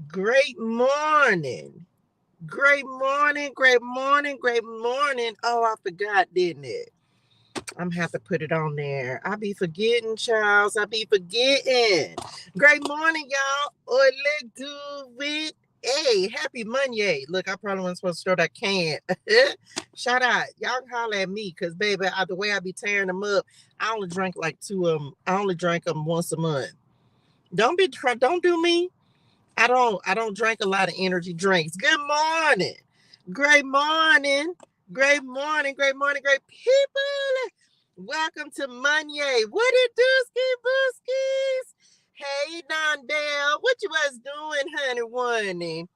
Great morning. Great morning. Great morning. Great morning. Oh, I forgot, didn't it? I'm gonna have to put it on there. I be forgetting, Charles. I be forgetting. Great morning, y'all. Or let's do it. Hey, happy Monday. Look, I probably wasn't supposed to start. I can't. Shout out. Y'all can holler at me because, baby, the way I be tearing them up, I only drink like two of them. I only drink them once a month. Don't do me. I don't drink a lot of energy drinks. Good morning. Great morning. Great morning. Great morning. Great people. Welcome to Monday. What it do, ski booskies? Hey Dondell. What you was doing, honey Wonny?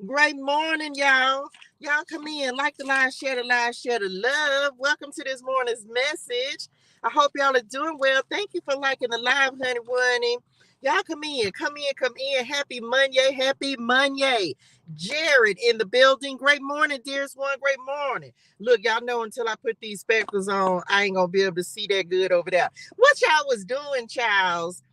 Great morning, y'all. Y'all come in, like the live, share the love. Welcome to this morning's message. I hope y'all are doing well. Thank you for liking the live, honey Wonny. Y'all come in, come in, come in. Happy Monday, happy Monday. Jared in the building. Great morning, dearest one. Great morning. Look, y'all know until I put these spectacles on, I ain't gonna be able to see that good over there. What y'all was doing, Charles?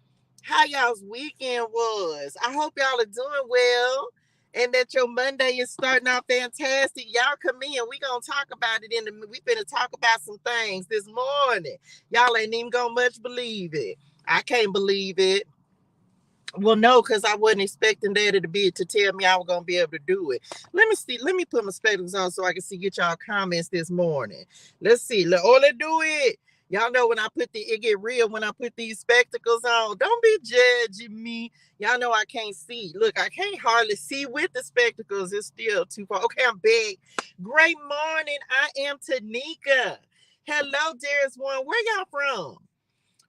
How y'all's weekend was? I hope y'all are doing well and that your Monday is starting off fantastic. Y'all come in. We gonna talk about it we finna talk about some things this morning. Y'all ain't even gonna much believe it. I can't believe it. Well, no, because I wasn't expecting Daddy to tell me I was gonna be able to do it. Let me see. Let me put my spectacles on so I can get y'all comments this morning. Let's see. Let's do it. Y'all know when it get real when I put these spectacles on. Don't be judging me. Y'all know I can't see. Look, I can't hardly see with the spectacles. It's still too far. Okay, I'm big. Great morning. I am Tanika. Hello, dearest one. Where y'all from?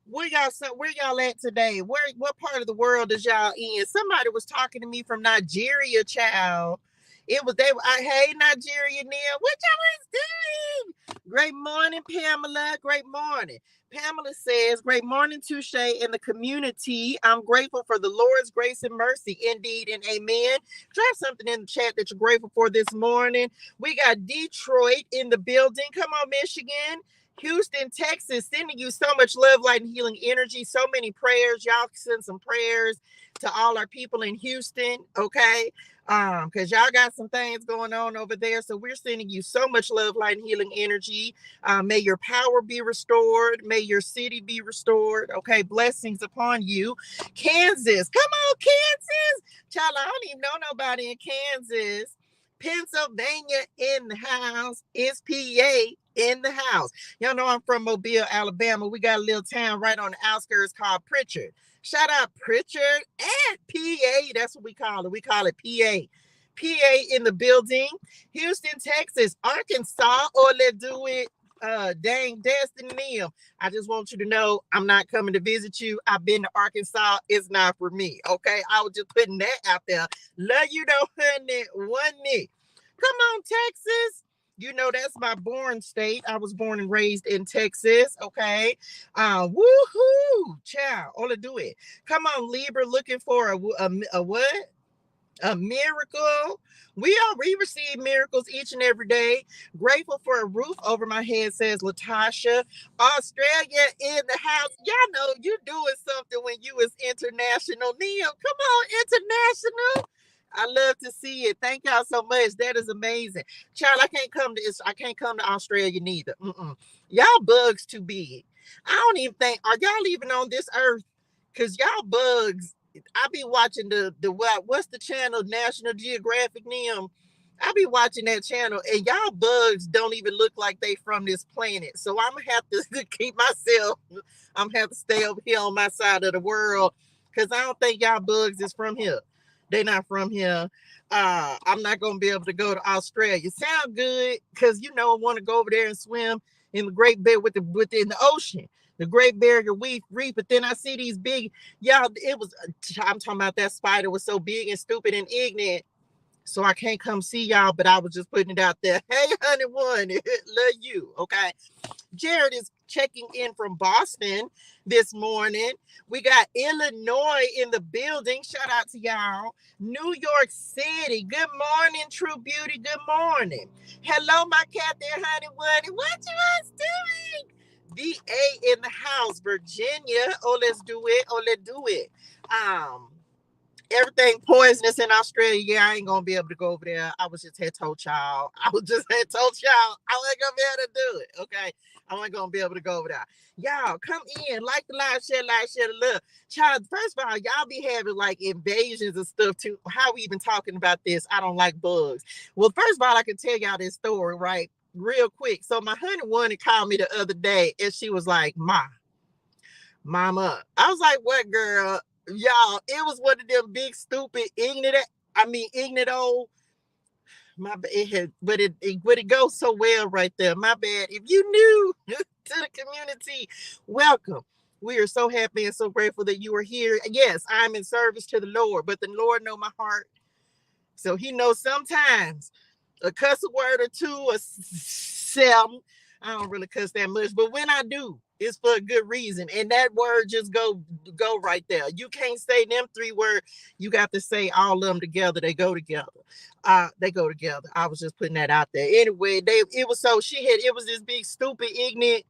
Where y'all at today? What part of the world is y'all in? Somebody was talking to me from Nigeria, child. Hey Nigeria now. What y'all is doing? Great morning, Pamela. Great morning. Pamela says, great morning, Touche in the community. I'm grateful for the Lord's grace and mercy. Indeed and amen. Drop something in the chat that you're grateful for this morning. We got Detroit in the building. Come on, Michigan. Houston, Texas, sending you so much love, light, and healing energy. So many prayers. Y'all send some prayers to all our people in Houston, okay? Because y'all got some things going on over there. So we're sending you so much love, light, and healing energy. May your power be restored. May your city be restored. Okay, blessings upon you. Kansas, come on, Kansas. Child, I don't even know nobody in Kansas. Pennsylvania in the house. Is PA in the house. Y'all know I'm from Mobile, Alabama. We got a little town right on the outskirts called Pritchard. Shout out Pritchard and PA. That's what we call it. We call it PA. PA in the building. Houston, Texas, Arkansas. Or let's do it. Dang Destiny. I just want you to know I'm not coming to visit you. I've been to Arkansas. It's not for me. Okay. I was just putting that out there. Love you though, honey. One knee. Come on, Texas. You know that's my born state. I was born and raised in Texas. Okay. Woohoo, child. All to do it. Come on, Libra, looking for a what? A miracle. We receive miracles each and every day. Grateful for a roof over my head, says Latasha. Australia in the house. Y'all know you doing something when you is international. Neil, come on, international. I love to see it. Thank y'all so much. That is amazing. Child, I can't come to Australia neither. Y'all bugs too big. I don't even think, are y'all even on this earth? Because y'all bugs, I be watching what's the channel, National Geographic them. I be watching that channel and y'all bugs don't even look like they from this planet. So I'm gonna have to keep myself, I'm gonna have to stay over here on my side of the world because I don't think y'all bugs is from here. They not from here. I'm not gonna be able to go to Australia. Sound good because I want to go over there and swim in the Great Bay within the ocean, the Great Barrier Reef. But then I see these big, y'all. I'm talking about that spider was so big and stupid and ignorant. So I can't come see y'all, but I was just putting it out there. Hey, honey, one, love you. Okay. Jared is checking in from Boston this morning. We got Illinois in the building. Shout out to y'all. New York City. Good morning, True Beauty. Good morning. Hello, my cat there, honey. What you guys doing? VA in the house, Virginia. Oh, let's do it. Oh, let's do it. Um, everything poisonous in Australia. Yeah, I ain't gonna be able to go over there. I was just had told y'all. I wasn't gonna be able to do it. Okay. I wasn't gonna be able to go over there. Y'all come in, like the live, share the love. Child, first of all, y'all be having like invasions and stuff too. How we even talking about this? I don't like bugs. Well, first of all, I can tell y'all this story, right? Real quick. So my honey wanted to call me the other day and she was like, Mama. I was like, what, girl? Y'all, it was one of them big, stupid, ignorant old. My bad. It goes so well right there. My bad. If you new to the community, welcome. We are so happy and so grateful that you are here. Yes, I'm in service to the Lord, but the Lord know my heart. So he knows sometimes a cuss word or two or seven. I don't really cuss that much, but when I do, it's for a good reason. And that word just go right there. You can't say them three words. You got to say all of them together. They go together. They go together. I was just putting that out there. Anyway, it was this big, stupid, ignorant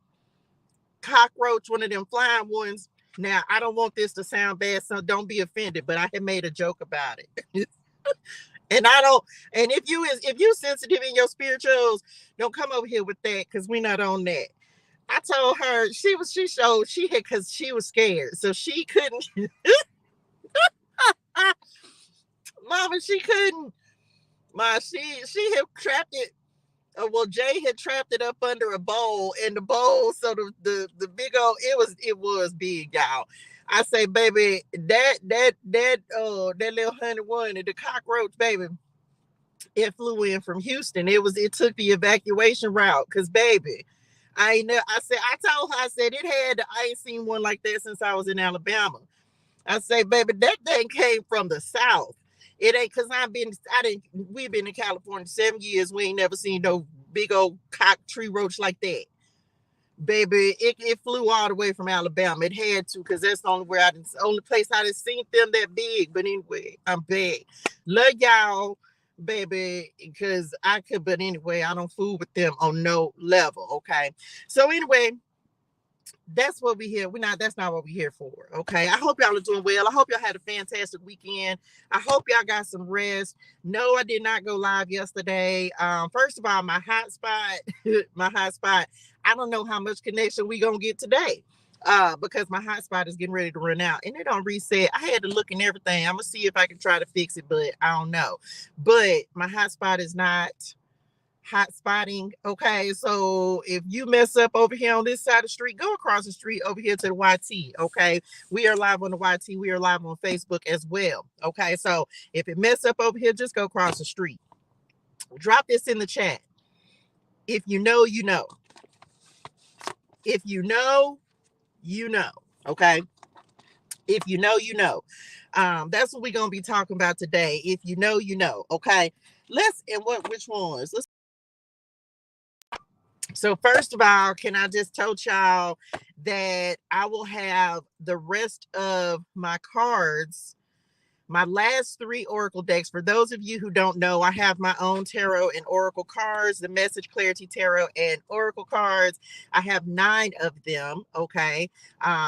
cockroach, one of them flying ones. Now, I don't want this to sound bad, so don't be offended, but I had made a joke about it. And I don't, and if you sensitive in your spirituals, don't come over here with that because we're not on that. I told her she had because she was scared. So she couldn't Mama, she couldn't. She had trapped it. Well, Jay had trapped it up under a bowl, and the bowl, so the big old it was big, y'all. I say, baby, that little honey one and the cockroach, baby, it flew in from Houston. It took the evacuation route because, baby, I know. I told her, I said I ain't seen one like that since I was in Alabama. I say, baby, that thing came from the South. It ain't because we've been in California 7 years. We ain't never seen no big old cock tree roach like that. Baby, it flew all the way from Alabama. It had to, because that's the only place I didn't seen them that big. But anyway, I'm big. Love y'all, baby, because but anyway, I don't fool with them on no level. Okay. So anyway, that's what we here. That's not what we're here for. Okay. I hope y'all are doing well. I hope y'all had a fantastic weekend. I hope y'all got some rest. No, I did not go live yesterday. First of all, my hotspot, I don't know how much connection we gonna get today. Because my hotspot is getting ready to run out and it don't reset. I had to look and everything. I'm gonna see if I can try to fix it, but I don't know. But my hotspot is not hot spotting. Okay, so if you mess up over here on this side of the street, go across the street over here to the YT. Okay, we are live on the YT. We are live on Facebook as well. Okay, so if it mess up over here, just go across the street. Drop this in the chat. If you know, you know. If you know, you know. Okay. If you know, you know. That's what we're gonna be talking about today. If you know, you know. Okay. Which ones? So first of all, can I just tell y'all that I will have the rest of my cards, my last 3 Oracle decks. For those of you who don't know, I have my own tarot and Oracle cards, the Message Clarity Tarot and Oracle cards. I have 9 of them. Okay.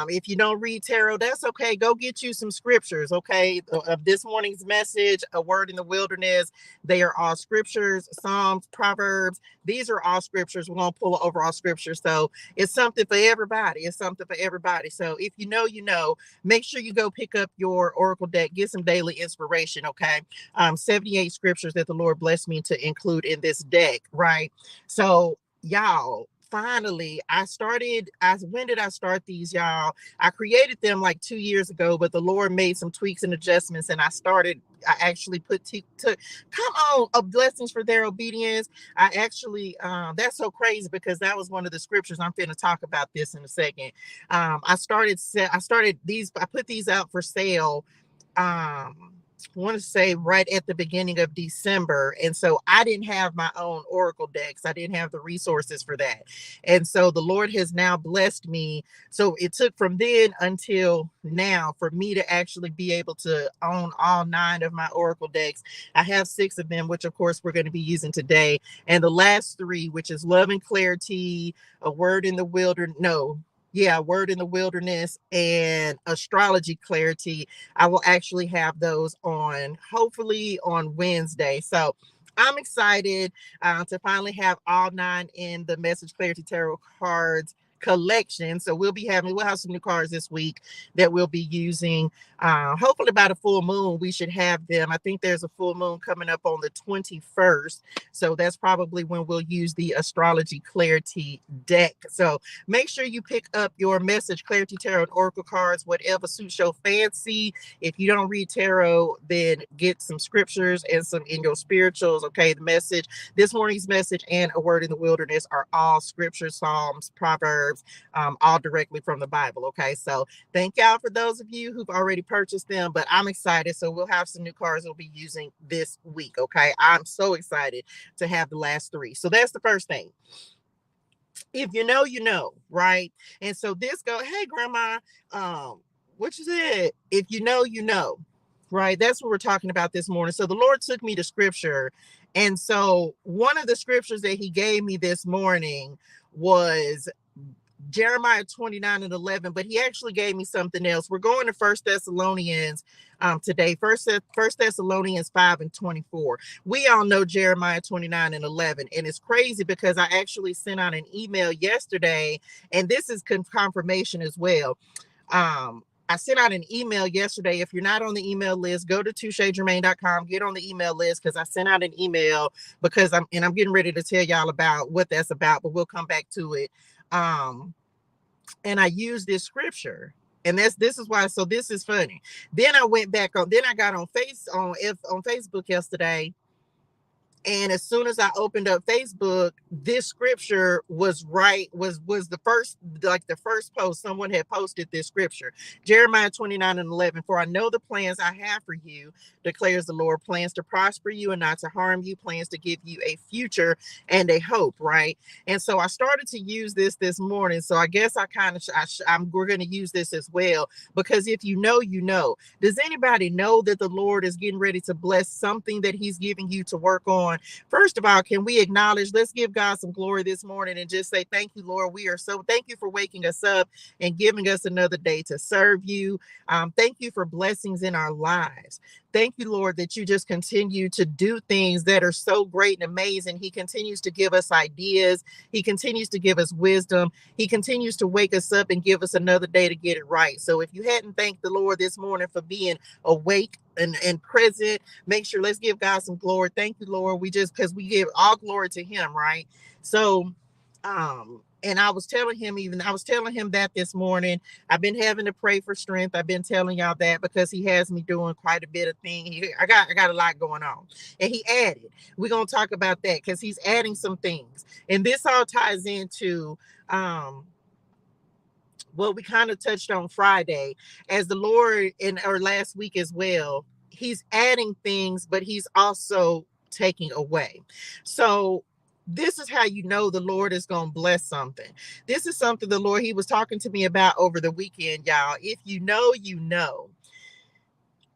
If you don't read tarot, that's okay. Go get you some scriptures. Okay. Of this morning's message, A Word in the Wilderness. They are all scriptures, Psalms, Proverbs. These are all scriptures. We're going to pull an overall scripture. So it's something for everybody. So if you know, you know, make sure you go pick up your Oracle deck, get some daily inspiration. Okay. 78 scriptures that the Lord blessed me to include in this deck. Right. So y'all, finally, when did I start these, y'all? I created them like 2 years ago, but the Lord made some tweaks and adjustments, and I actually come on, blessings for their obedience. I actually, that's so crazy because that was one of the scriptures. I'm going to talk about this in a second. I put these out for sale. I want to say right at the beginning of December. And so I didn't have my own Oracle decks. I didn't have the resources for that. And so the Lord has now blessed me. So it took from then until now for me to actually be able to own all 9 of my Oracle decks. I have 6 of them, which of course we're going to be using today. And the last 3, which is Love and Clarity, A Word in the Wilderness. No, Yeah, Word in the Wilderness and Astrology Clarity. I will actually have those on hopefully on Wednesday. So I'm excited to finally have all 9 in the Message Clarity Tarot cards collection. So we'll have some new cards this week that we'll be using. Hopefully by the full moon, we should have them. I think there's a full moon coming up on the 21st. So that's probably when we'll use the Astrology Clarity deck. So make sure you pick up your Message Clarity Tarot and Oracle cards, whatever suits your fancy. If you don't read tarot, then get some scriptures and some in your spirituals. Okay, this morning's message and A Word in the Wilderness are all scripture, Psalms, Proverbs, all directly from the Bible. Okay, so thank y'all for those of you who've already purchased them, but I'm excited. So we'll have some new cards we'll be using this week. Okay, I'm so excited to have the last 3. So that's the first thing. If you know, you know, right? And so this hey grandma, what you said, if you know, you know, right? That's what we're talking about this morning. So the Lord took me to scripture. And so one of the scriptures that he gave me this morning was Jeremiah 29:11, but he actually gave me something else. We're going to First Thessalonians today. First Thessalonians 5:24. We all know Jeremiah 29:11, and it's crazy because I actually sent out an email yesterday, and this is confirmation as well. I sent out an email yesterday. If you're not on the email list, go to touchegermain.com, get on the email list, because I sent out an email because I'm getting ready to tell y'all about what that's about, but we'll come back to it. And I used this scripture, and this is why. So this is funny. Then I got on Facebook yesterday, and as soon as I opened up Facebook, this scripture was the first post someone had posted this scripture. Jeremiah 29:11. For I know the plans I have for you, declares the Lord, plans to prosper you and not to harm you, plans to give you a future and a hope, right? And so I started to use this morning. So I guess we're going to use this as well, because if you know, you know. Does anybody know that the Lord is getting ready to bless something that he's giving you to work on? First of all, can we acknowledge, let's give God some glory this morning and just say, thank you, Lord. Thank you for waking us up and giving us another day to serve you. Thank you for blessings in our lives. Thank you, Lord, that you just continue to do things that are so great and amazing. He continues to give us ideas. He continues to give us wisdom. He continues to wake us up and give us another day to get it right. So if you hadn't thanked the Lord this morning for being awake and present, make sure, let's give God some glory. Thank you, Lord. Because we give all glory to him, right? So, and I was telling him that this morning. I've been having to pray for strength. I've been telling y'all that because he has me doing quite a bit of things. I got a lot going on. And he added, we're going to talk about that because he's adding some things. And this all ties into what we kind of touched on Friday, as the Lord or last week as well. He's adding things, but he's also taking away. So this is how you know the Lord is going to bless something. This is something the Lord, he was talking to me about over the weekend, y'all. If you know, you know.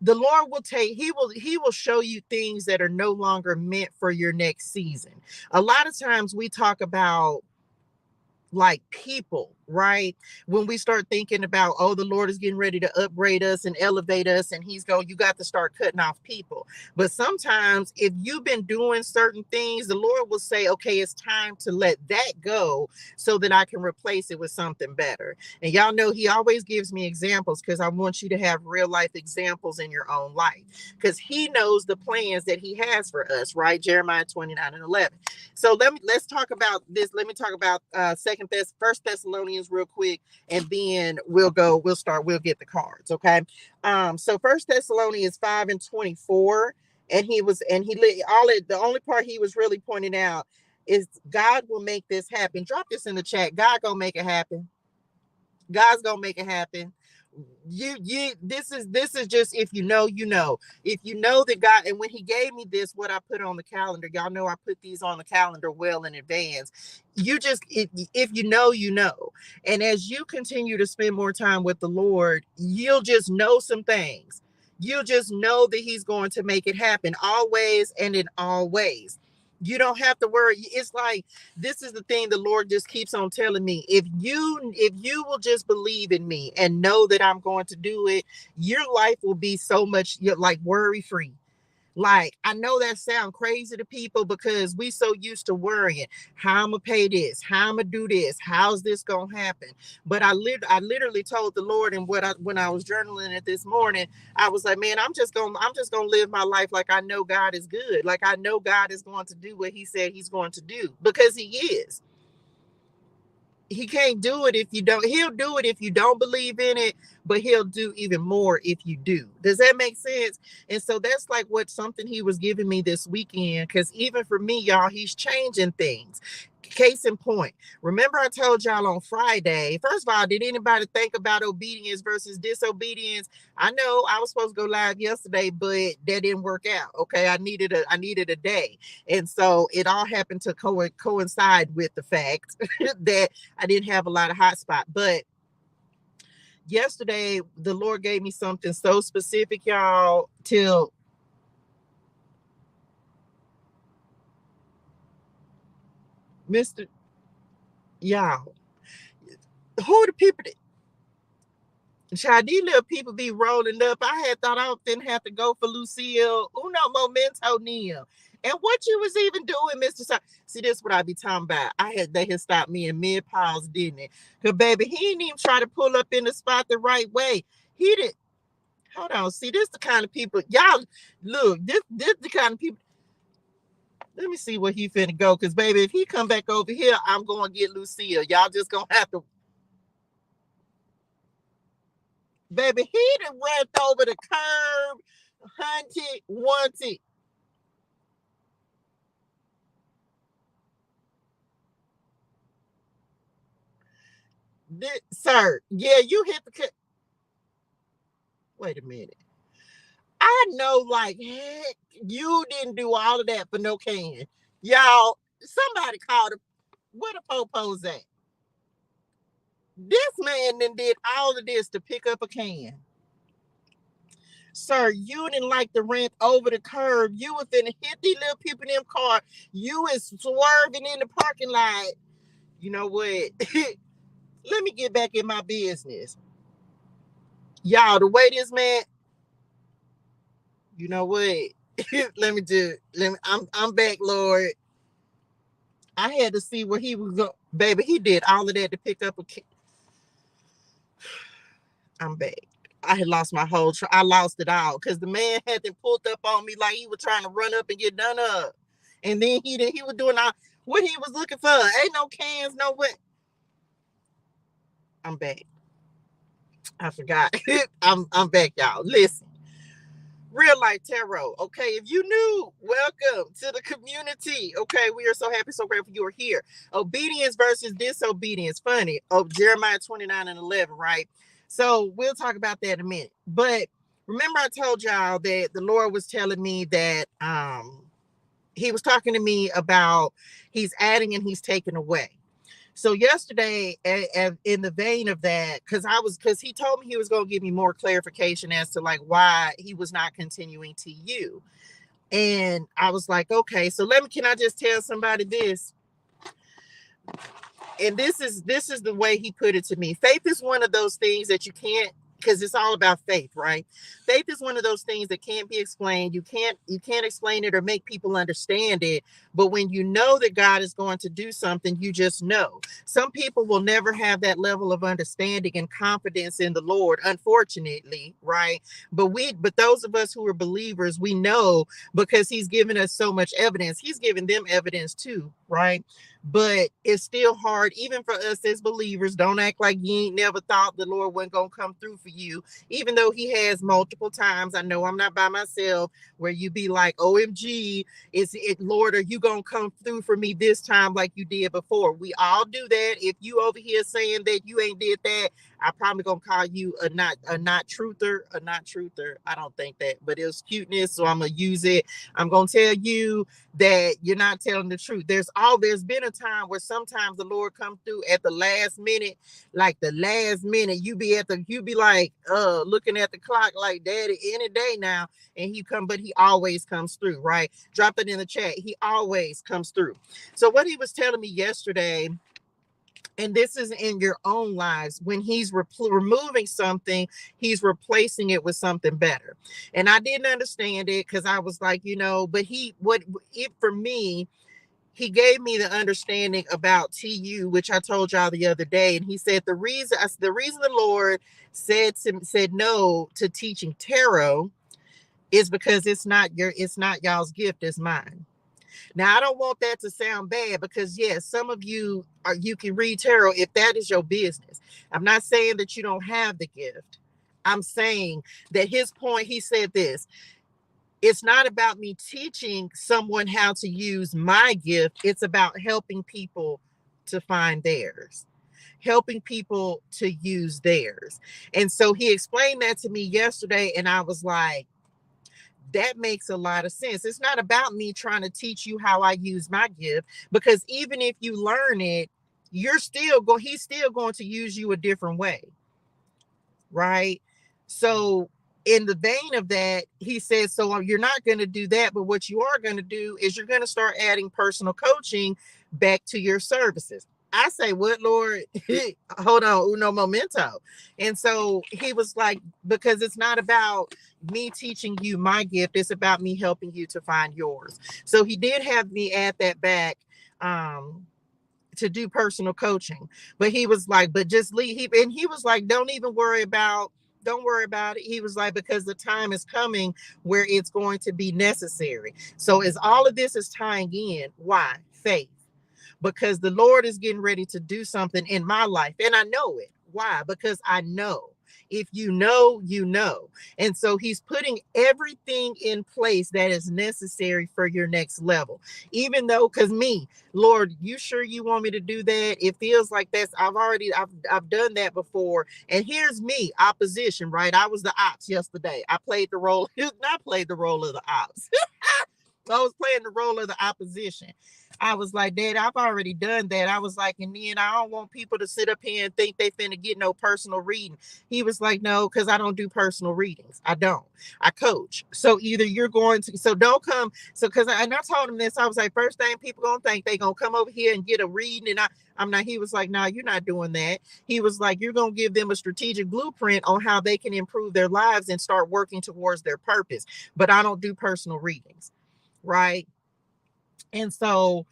The Lord he will show you things that are no longer meant for your next season. A lot of times we talk about like people, right? When we start thinking about, oh, the Lord is getting ready to upgrade us and elevate us, and you got to start cutting off people. But sometimes if you've been doing certain things, the Lord will say, okay, it's time to let that go so that I can replace it with something better. And y'all know he always gives me examples because I want you to have real life examples in your own life, because he knows the plans that he has for us, right? Jeremiah 29:11. So let's talk about this. Let me talk about First Thessalonians real quick, and then we'll get the cards. Okay. So First Thessalonians 5:24, and the only part he was really pointing out is God will make this happen. Drop this in the chat. God gonna make it happen. God's gonna make it happen. This is just, if you know, you know. If you know that God, and when he gave me this, what I put on the calendar, y'all know I put these on the calendar well in advance. If you know, you know. And as you continue to spend more time with the Lord, you'll just know some things. You'll just know that he's going to make it happen always and in all ways. You don't have to worry. It's like, this is the thing the Lord just keeps on telling me. If you will just believe in me and know that I'm going to do it, your life will be so much, like, worry free. Like, I know that sounds crazy to people because we so used to worrying, how I'm gonna pay this, how I'm gonna do this, how's this gonna happen. But I literally told the Lord, and when I was journaling it this morning, I was like, man, I'm just gonna live my life like I know God is good. Like, I know God is going to do what he said he's going to do, because he is. He can't do it if you don't. He'll do it if you don't believe in it, but he'll do even more if you do. Does that make sense? And so that's like what something he was giving me this weekend, because even for me, y'all, he's changing things. Case in point, remember I told y'all on Friday, first of all, did anybody think about obedience versus disobedience? I know I was supposed to go live yesterday, but that didn't work out. Okay, I needed a day, and so it all happened to coincide with the fact that I didn't have a lot of hotspot. But yesterday, the Lord gave me something so specific, y'all, till Mr. Y'all, who are the people that, child, these little people be rolling up. I had thought I didn't have to go for Lucille. Uno momento nil. And what you was even doing, Mr. See, this is what I be talking about. They had stopped me in mid pause, didn't it? Cause baby, he didn't even try to pull up in the spot the right way. He did. Hold on. See, this the kind of people, y'all, look, this the kind of people. Let me see where he finna go. Cause baby, if he come back over here, I'm gonna get Lucille. Y'all just gonna have to. Baby, he done went over the curb, hunted, wanted. Sir, yeah, you hit the. Wait a minute. I know, like, heck, you didn't do all of that for no can. Y'all, somebody called him. Where the popos at? This man then did all of this to pick up a can. Sir, you didn't like the rent over the curb. You was finna hit these little people in them car. You is swerving in the parking lot. You know what? Let me get back in my business. Y'all, the way this man, you know what? I'm back, Lord. I had to see where he was going. Baby, he did all of that to pick up a kid. I'm back. I had lost my whole I lost it all because the man had to pulled up on me like he was trying to run up and get done up. And then he was doing all what he was looking for. Ain't no cans, no what. I'm back. I forgot. I'm back, y'all. Listen. Real Life Tarot. Okay, if you new, welcome to the community. Okay, we are so happy, so grateful you are here. Obedience versus disobedience. Funny. Oh, Jeremiah 29:11, right? So we'll talk about that in a minute. But remember, I told y'all that the Lord was telling me that he was talking to me about he's adding and he's taking away. So yesterday, in the vein of that, because he told me he was going to give me more clarification as to like why he was not continuing to you. And I was like, okay, so can I just tell somebody this? And this is the way he put it to me. Faith is one of those things that you can't, because it's all about faith, right? Faith is one of those things that can't be explained. You can't explain it or make people understand it. But when you know that God is going to do something, you just know. Some people will never have that level of understanding and confidence in the Lord, unfortunately, right? But those of us who are believers, we know because he's given us so much evidence. He's given them evidence too, right? But it's still hard, even for us as believers. Don't act like you ain't never thought the Lord wasn't going to come through for you, even though he has multiple times. I know I'm not by myself where you be like, OMG, is it, Lord, are you going to come through for me this time like you did before? We all do that. If you over here saying that you ain't did that, I'm probably gonna call you a not truther. I don't think that, but it was cuteness, so I'm gonna use it. I'm gonna tell you that you're not telling the truth. There's been a time where sometimes the Lord comes through at the last minute, like the last minute. You be like looking at the clock like, Daddy, any day now, and but he always comes through, right? Drop it in the chat. He always comes through. So what he was telling me yesterday, and this is in your own lives, when he's removing something, he's replacing it with something better. And I didn't understand it because I was like, but for me, he gave me the understanding about TU, which I told y'all the other day. And he said the reason the Lord said no to teaching tarot is because it's not y'all's gift, it's mine. Now, I don't want that to sound bad because, yes, some of you can read tarot if that is your business. I'm not saying that you don't have the gift. I'm saying that his point, he said this, it's not about me teaching someone how to use my gift. It's about helping people to find theirs, helping people to use theirs. And so he explained that to me yesterday, and I was like, that makes a lot of sense. It's not about me trying to teach you how I use my gift, because even if you learn it, he's still going to use you a different way. Right? So in the vein of that, he says, so you're not going to do that, but what you are going to do is you're going to start adding personal coaching back to your services. I say, what, Lord? Hold on, uno momento. And so he was like, because it's not about me teaching you my gift, it's about me helping you to find yours. So he did have me add that back to do personal coaching. But he was like, but just leave. He was like, don't worry about it. He was like, because the time is coming where it's going to be necessary. So as all of this is tying in, why? Faith. Because the Lord is getting ready to do something in my life. And I know it. Why? Because I know. If you know, you know. And so he's putting everything in place that is necessary for your next level. Even though, because Lord, you sure you want me to do that? It feels like I've done that before. And here's me, opposition, right? I was the ops yesterday. I played the role, not played the role of the ops. I was playing the role of the opposition. I was like, Dad, I've already done that. I was like, and then I don't want people to sit up here and think they finna get no personal reading. He was like, no, because I don't do personal readings. I don't. I coach. So either you're going to, so don't come. So I told him this. I was like, first thing people gonna think, they gonna come over here and get a reading. And I'm not, he was like, no, you're not doing that. He was like, you're gonna give them a strategic blueprint on how they can improve their lives and start working towards their purpose. But I don't do personal readings. Right. And so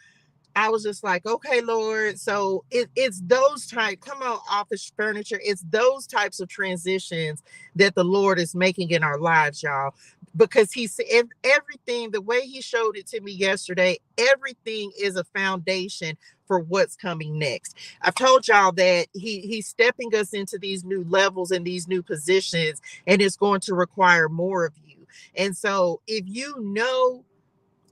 I was just like, okay, Lord. So it's those type, come on, office furniture. It's those types of transitions that the Lord is making in our lives, y'all. Because he said everything, the way he showed it to me yesterday, everything is a foundation for what's coming next. I've told y'all that he's stepping us into these new levels and these new positions, and it's going to require more of you. And so if you know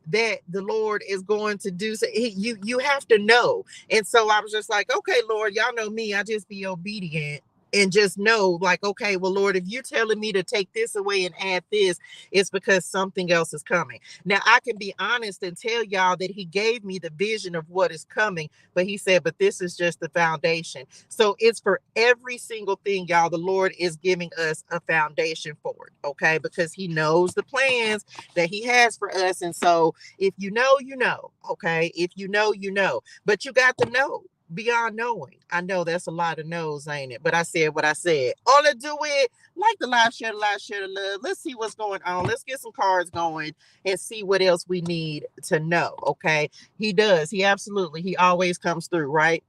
that the Lord is going to do, so you have to know. And so I was just like, okay, Lord, y'all know me, I just be obedient and just know, like, okay, well, Lord, if you're telling me to take this away and add this, it's because something else is coming. Now I can be honest and tell y'all that he gave me the vision of what is coming, but he said, but this is just the foundation. So it's for every single thing, y'all. The Lord is giving us a foundation for it, okay? Because he knows the plans that he has for us. And so if you know, you know, okay? If you know, you know, but you got to know beyond knowing. I know that's a lot of no's, ain't it? But I said what I said. All to do it, like the live, share the love. Let's see what's going on. Let's get some cards going and see what else we need to know, okay? He does. He absolutely, he always comes through, right?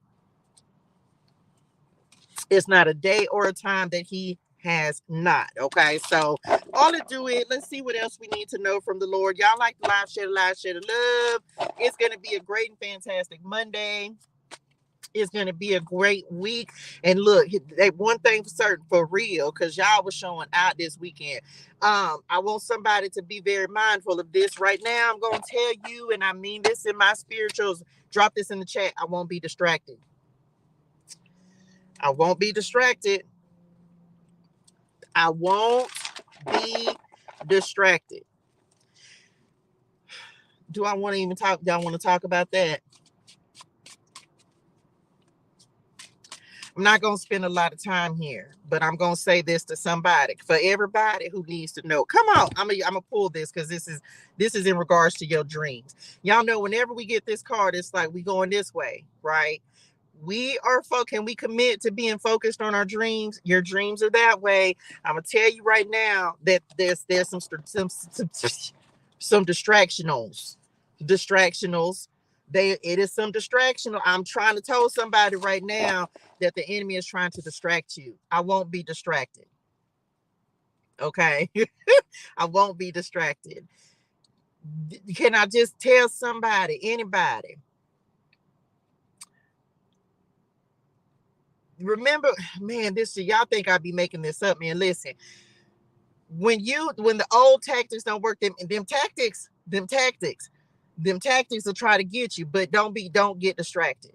It's not a day or a time that he has not, okay? So all to do it. Let's see what else we need to know from the Lord. Y'all like the live, share the love. It's going to be a great and fantastic Monday. It's going to be a great week. And look, one thing for certain, for real, because y'all was showing out this weekend. I want somebody to be very mindful of this right now. I'm going to tell you, and I mean this in my spirituals, drop this in the chat. I won't be distracted. I won't be distracted. I won't be distracted. Do I want to even talk? Do I want to talk about that? I'm not going to spend a lot of time here, but I'm going to say this to somebody, for everybody who needs to know. Come on, I'm gonna pull this because this is in regards to your dreams. Y'all know whenever we get this card, it's like we going this way, right? We are can we commit to being focused on our dreams? Your dreams are that way. I'm gonna tell you right now that there's some distractionals. It is some distractional. I'm trying to tell somebody right now that the enemy is trying to distract you. I won't be distracted. Okay. I won't be distracted. Can I just tell somebody, anybody? Remember, man, y'all think I be making this up, man. Listen, when the old tactics don't work, them tactics will try to get you, but don't get distracted.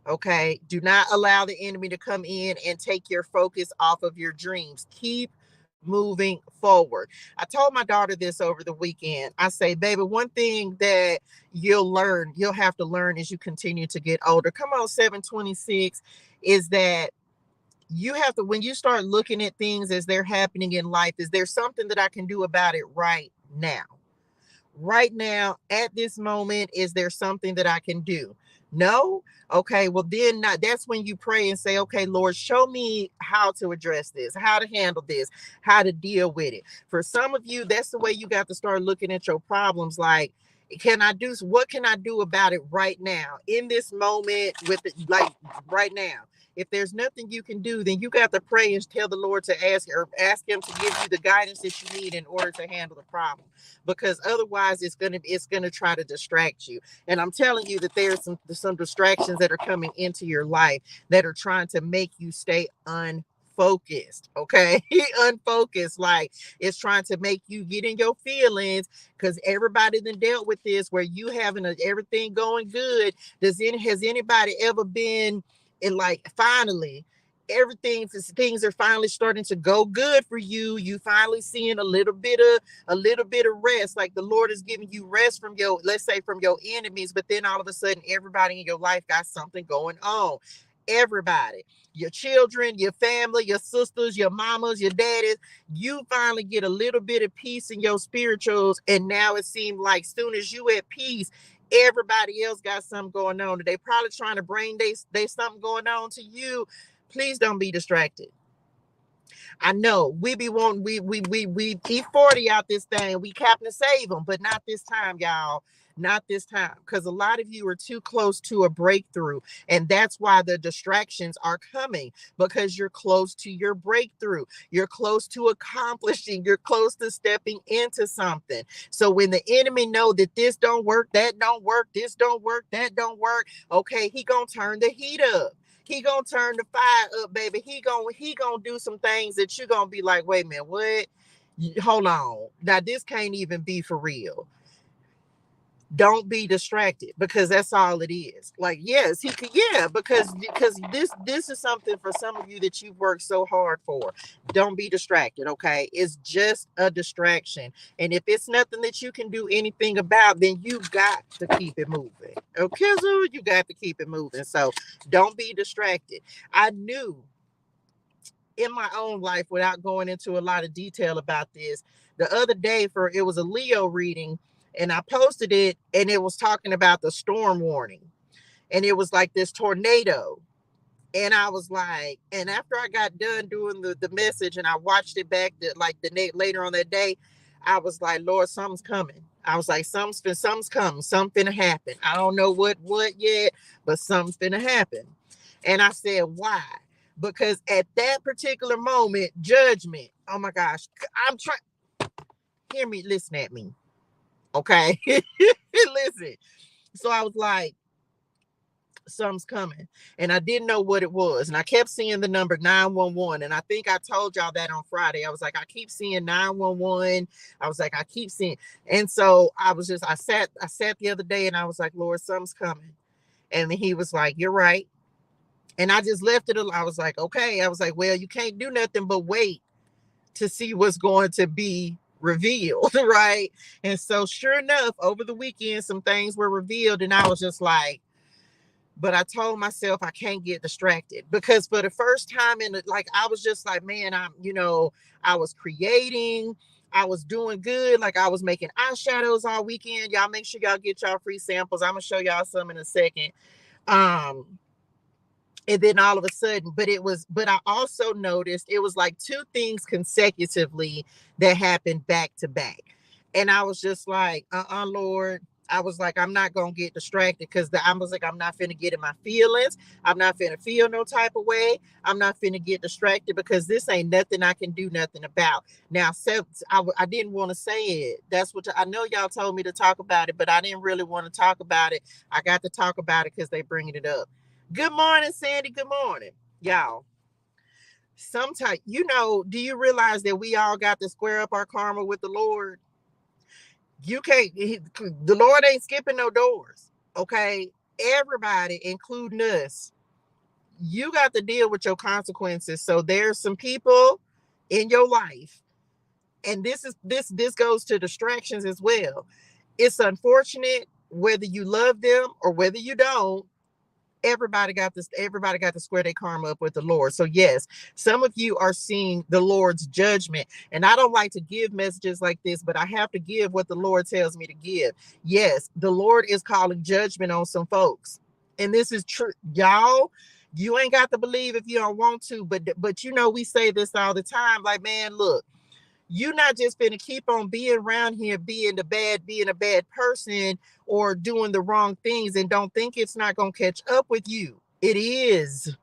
Okay, do not allow the enemy to come in and take your focus off of your dreams. Keep moving forward. I told my daughter this over the weekend. I say, baby, one thing that you'll have to learn as you continue to get older, come on, 726, is that you have to, when you start looking at things as they're happening in life, is there something that I can do about it right now? Right now, at this moment, is there something that I can do? No? Okay, well then that's when you pray and say, okay, Lord, show me how to address this, how to handle this, how to deal with it. For some of you, that's the way you got to start looking at your problems. Like, what can I do about it right now, in this moment, with it, like right now? If there's nothing you can do, then you got to pray and tell the Lord to ask him to give you the guidance that you need in order to handle the problem. Because otherwise it's gonna try to distract you. And I'm telling you that there's some distractions that are coming into your life that are trying to make you stay unfocused. Okay. Unfocused. Like, it's trying to make you get in your feelings, because everybody that dealt with this, where you having everything going good. Has anybody ever been and like finally things are finally starting to go good for you? You finally seeing a little bit of rest, like the Lord is giving you rest from your, let's say, from your enemies. But then all of a sudden everybody in your life got something going on. Everybody, your children, your family, your sisters, your mamas, your daddies, you finally get a little bit of peace in your spirituals. And now it seems like soon as you at peace, everybody else got something going on. They probably trying to bring they something going on to you. Please don't be distracted. I know we be wanting, we E40 out this thing. We capping to save them, but not this time, y'all. Not this time, because a lot of you are too close to a breakthrough, and that's why the distractions are coming, because you're close to your breakthrough. You're close to accomplishing. You're close to stepping into something. So when the enemy know that this don't work, that don't work, this don't work, that don't work, okay, he gonna turn the heat up. He gonna turn the fire up, baby. He gonna do some things that you're gonna be like, wait a minute, what? Hold on. Now this can't even be for real. Don't be distracted, because that's all it is. Like, yes, he could, yeah, because this is something for some of you that you've worked so hard for. Don't be distracted, okay? It's just a distraction. And if it's nothing that you can do anything about, then you got to keep it moving. Okay, so you got to keep it moving. So don't be distracted. I knew in my own life, without going into a lot of detail about this, the other day, it was a Leo reading, and I posted it, and it was talking about the storm warning, and it was like this tornado. And I was like, and after I got done doing the message and I watched it back later on that day, I was like, Lord, something's coming. I was like, something's coming, something to happen. I don't know what yet, but something's gonna happen. And I said, why? Because at that particular moment, judgment, oh my gosh, I'm trying, hear me, listen at me. Okay. Listen. So I was like, something's coming. And I didn't know what it was. And I kept seeing the number 911. And I think I told y'all that on Friday. I was like, I keep seeing 911. I was like, I keep seeing. And so I sat the other day and I was like, Lord, something's coming. And he was like, you're right. And I just left it. I was like, okay. I was like, well, you can't do nothing but wait to see what's going to be revealed, right? And so sure enough, over the weekend, some things were revealed, and I was just like, but I told myself I can't get distracted, because for the first time in it, like, I was just like, man, I was creating, I was doing good. Like, I was making eyeshadows all weekend. Y'all make sure y'all get y'all free samples. I'm gonna show y'all some in a second. Um, and then all of a sudden, but I also noticed it was like two things consecutively that happened back to back. And I was just like, Lord. I was like, I'm not gonna get distracted, because I was like, I'm not finna get in my feelings. I'm not finna feel no type of way. I'm not finna get distracted, because this ain't nothing I can do nothing about. Now, so I didn't want to say it. That's what I know y'all told me to talk about it, but I didn't really want to talk about it. I got to talk about it because they bringing it up. Good morning, Sandy. Good morning, y'all. Sometimes, do you realize that we all got to square up our karma with the Lord? You can't, the Lord ain't skipping no doors. Okay. Everybody, including us, you got to deal with your consequences. So there's some people in your life, and this goes to distractions as well. It's unfortunate whether you love them or whether you don't. Everybody got to square their karma up with the Lord. So yes, some of you are seeing the Lord's judgment. And I don't like to give messages like this, but I have to give what the Lord tells me to give. Yes, the Lord is calling judgment on some folks. And this is true. Y'all, you ain't got to believe if you don't want to, but we say this all the time. Like, man, look, you're not just going to keep on being around here being a bad person or doing the wrong things and don't think it's not going to catch up with you. It is.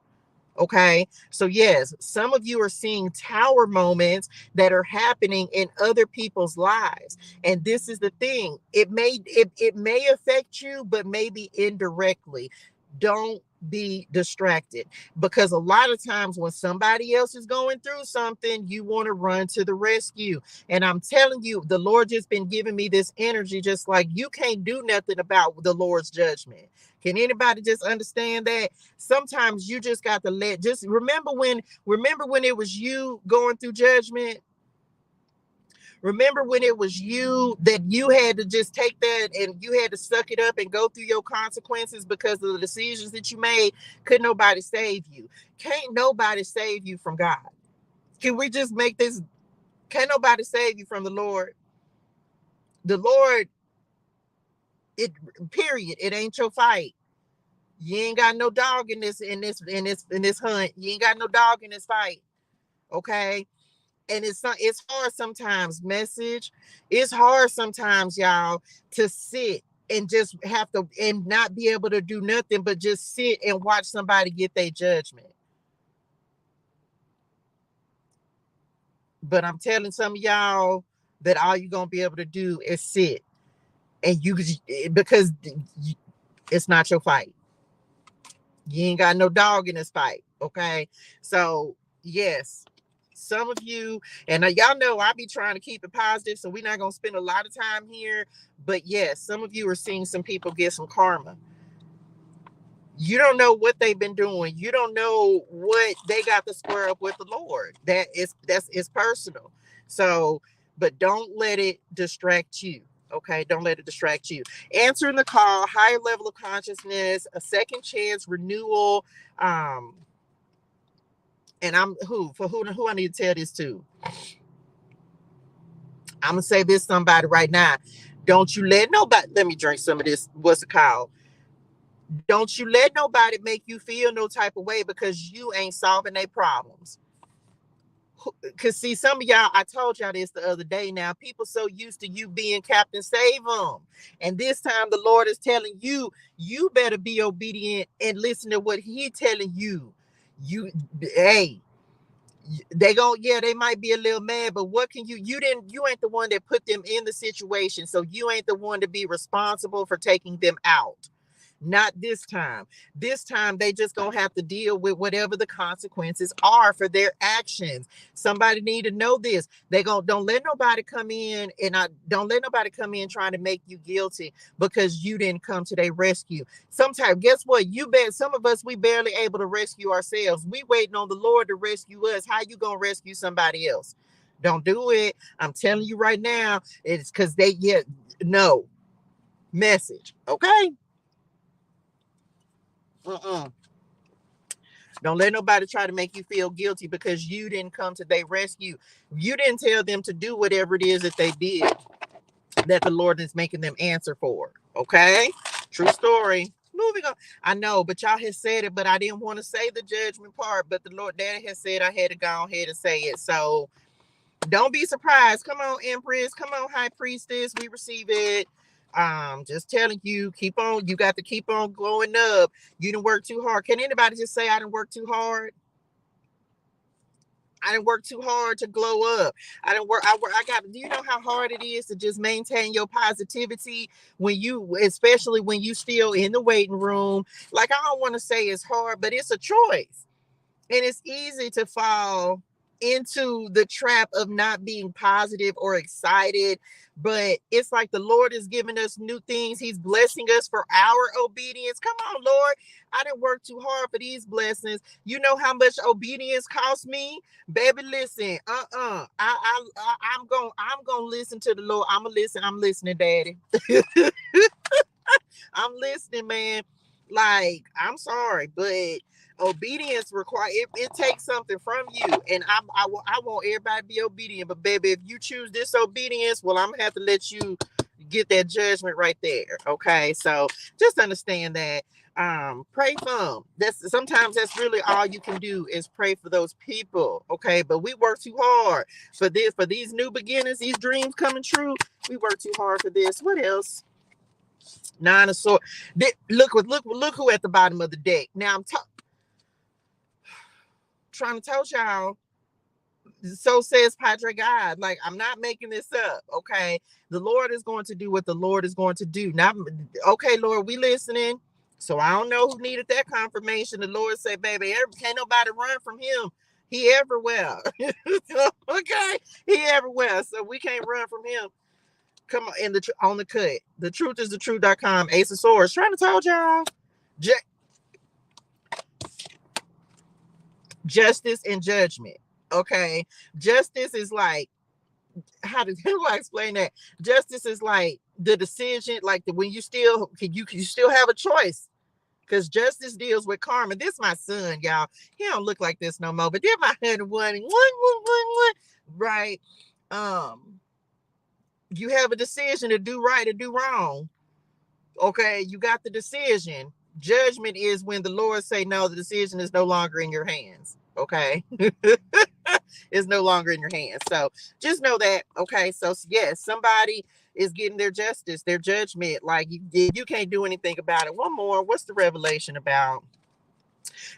Okay. So yes, some of you are seeing tower moments that are happening in other people's lives. And this is the thing. It may affect you, but maybe indirectly. Don't be distracted, because a lot of times when somebody else is going through something, you want to run to the rescue. And I'm telling you, the Lord just been giving me this energy, just like you can't do nothing about the Lord's judgment. Can anybody just understand that? Sometimes you just got to just remember when it was you going through judgment. Remember when it was you that you had to just take that and you had to suck it up and go through your consequences because of the decisions that you made? Could nobody save you? Can't nobody save you from God. Can we just make this? Can't nobody save you from the Lord. The Lord, period. It ain't your fight. You ain't got no dog in this hunt. You ain't got no dog in this fight. Okay. And it's hard sometimes, Message. It's hard sometimes, y'all, to sit and just have to and not be able to do nothing but just sit and watch somebody get their judgment. But I'm telling some of y'all that all you're gonna be able to do is sit, and because it's not your fight. You ain't got no dog in this fight. Okay. So yes, some of you, and y'all know I be trying to keep it positive, so we're not going to spend a lot of time here. But yes, some of you are seeing some people get some karma. You don't know what they've been doing. You don't know what they got to square up with the Lord. That's personal. So, but don't let it distract you. Okay, don't let it distract you. Answering the call, higher level of consciousness, a second chance, renewal. And who I need to tell this to? I'm gonna say this to somebody right now. Don't you let nobody. Let me drink some of this. What's it called? Don't you let nobody make you feel no type of way because you ain't solving their problems. Because see, some of y'all, I told y'all this the other day. Now, people so used to you being Captain Save them, and this time the Lord is telling you, you better be obedient and listen to what He telling you. Hey, they might be a little mad, but what can you ain't the one that put them in the situation, so you ain't the one to be responsible for taking them out. Not this time. This time they just gonna have to deal with whatever the consequences are for their actions. Somebody need to know this. Don't let nobody come in, and don't let nobody come in trying to make you guilty because you didn't come to their rescue. Sometimes, guess what? Some of us, we barely able to rescue ourselves. We waiting on the Lord to rescue us. How you gonna rescue somebody else? Don't do it. I'm telling you right now, it's because no message. Okay. Mm-mm. Don't let nobody try to make you feel guilty because you didn't come to their rescue. You didn't tell them to do whatever it is that they did that the Lord is making them answer for. Okay? True story. Moving on. I know, but y'all had said it, but I didn't want to say the judgment part. But the Lord Daddy has said I had to go ahead and say it. So don't be surprised. Come on, Empress. Come on, High Priestess. We receive it. Just telling you, keep on. You got to keep on glowing up. You didn't work too hard. Can anybody just say I didn't work too hard? I didn't work too hard to glow up. I didn't work. I got. Do you know how hard it is to just maintain your positivity when you, especially when you still in the waiting room? Like, I don't want to say it's hard, but it's a choice. And it's easy to fall into the trap of not being positive or excited. But it's like the Lord is giving us new things. He's blessing us for our obedience. Come on, Lord. I didn't work too hard for these blessings. You know how much obedience cost me? Baby, listen. I'm gonna listen to the Lord. I'm listening, Daddy. I'm listening, man. Like, I'm sorry, but obedience it takes something from you, and I want everybody to be obedient. But baby, if you choose disobedience, well, I'm gonna have to let you get that judgment right there. Okay, so just understand that. Pray for them. That's really all you can do is pray for those people. Okay, but we work too hard for these new beginnings, these dreams coming true. We work too hard for this. What else? Nine of Swords. Look who at the bottom of the deck. Now I'm trying to tell y'all. So says Padre God. Like, I'm not making this up. Okay, the Lord is going to do what the Lord is going to do. Now, okay, Lord, we listening. So I don't know who needed that confirmation. The Lord said, "Baby, can't nobody run from Him. He everywhere." Okay, He everywhere. So we can't run from Him. Come on, on the cut. The truth is the truth.com. Ace of Swords. Trying to tell y'all. Justice and judgment. Okay. Justice is like, how do I explain that? Justice is like the decision, like when you still have a choice. Because justice deals with karma. This my son, y'all. He don't look like this no more. But then my honey one. Right. You have a decision to do right or do wrong. Okay, you got the decision. Judgment is when the Lord say, no, the decision is no longer in your hands. Okay. It's no longer in your hands. So just know that. Okay. So yes, somebody is getting their justice, their judgment. Like, you can't do anything about it. One more. What's the revelation about?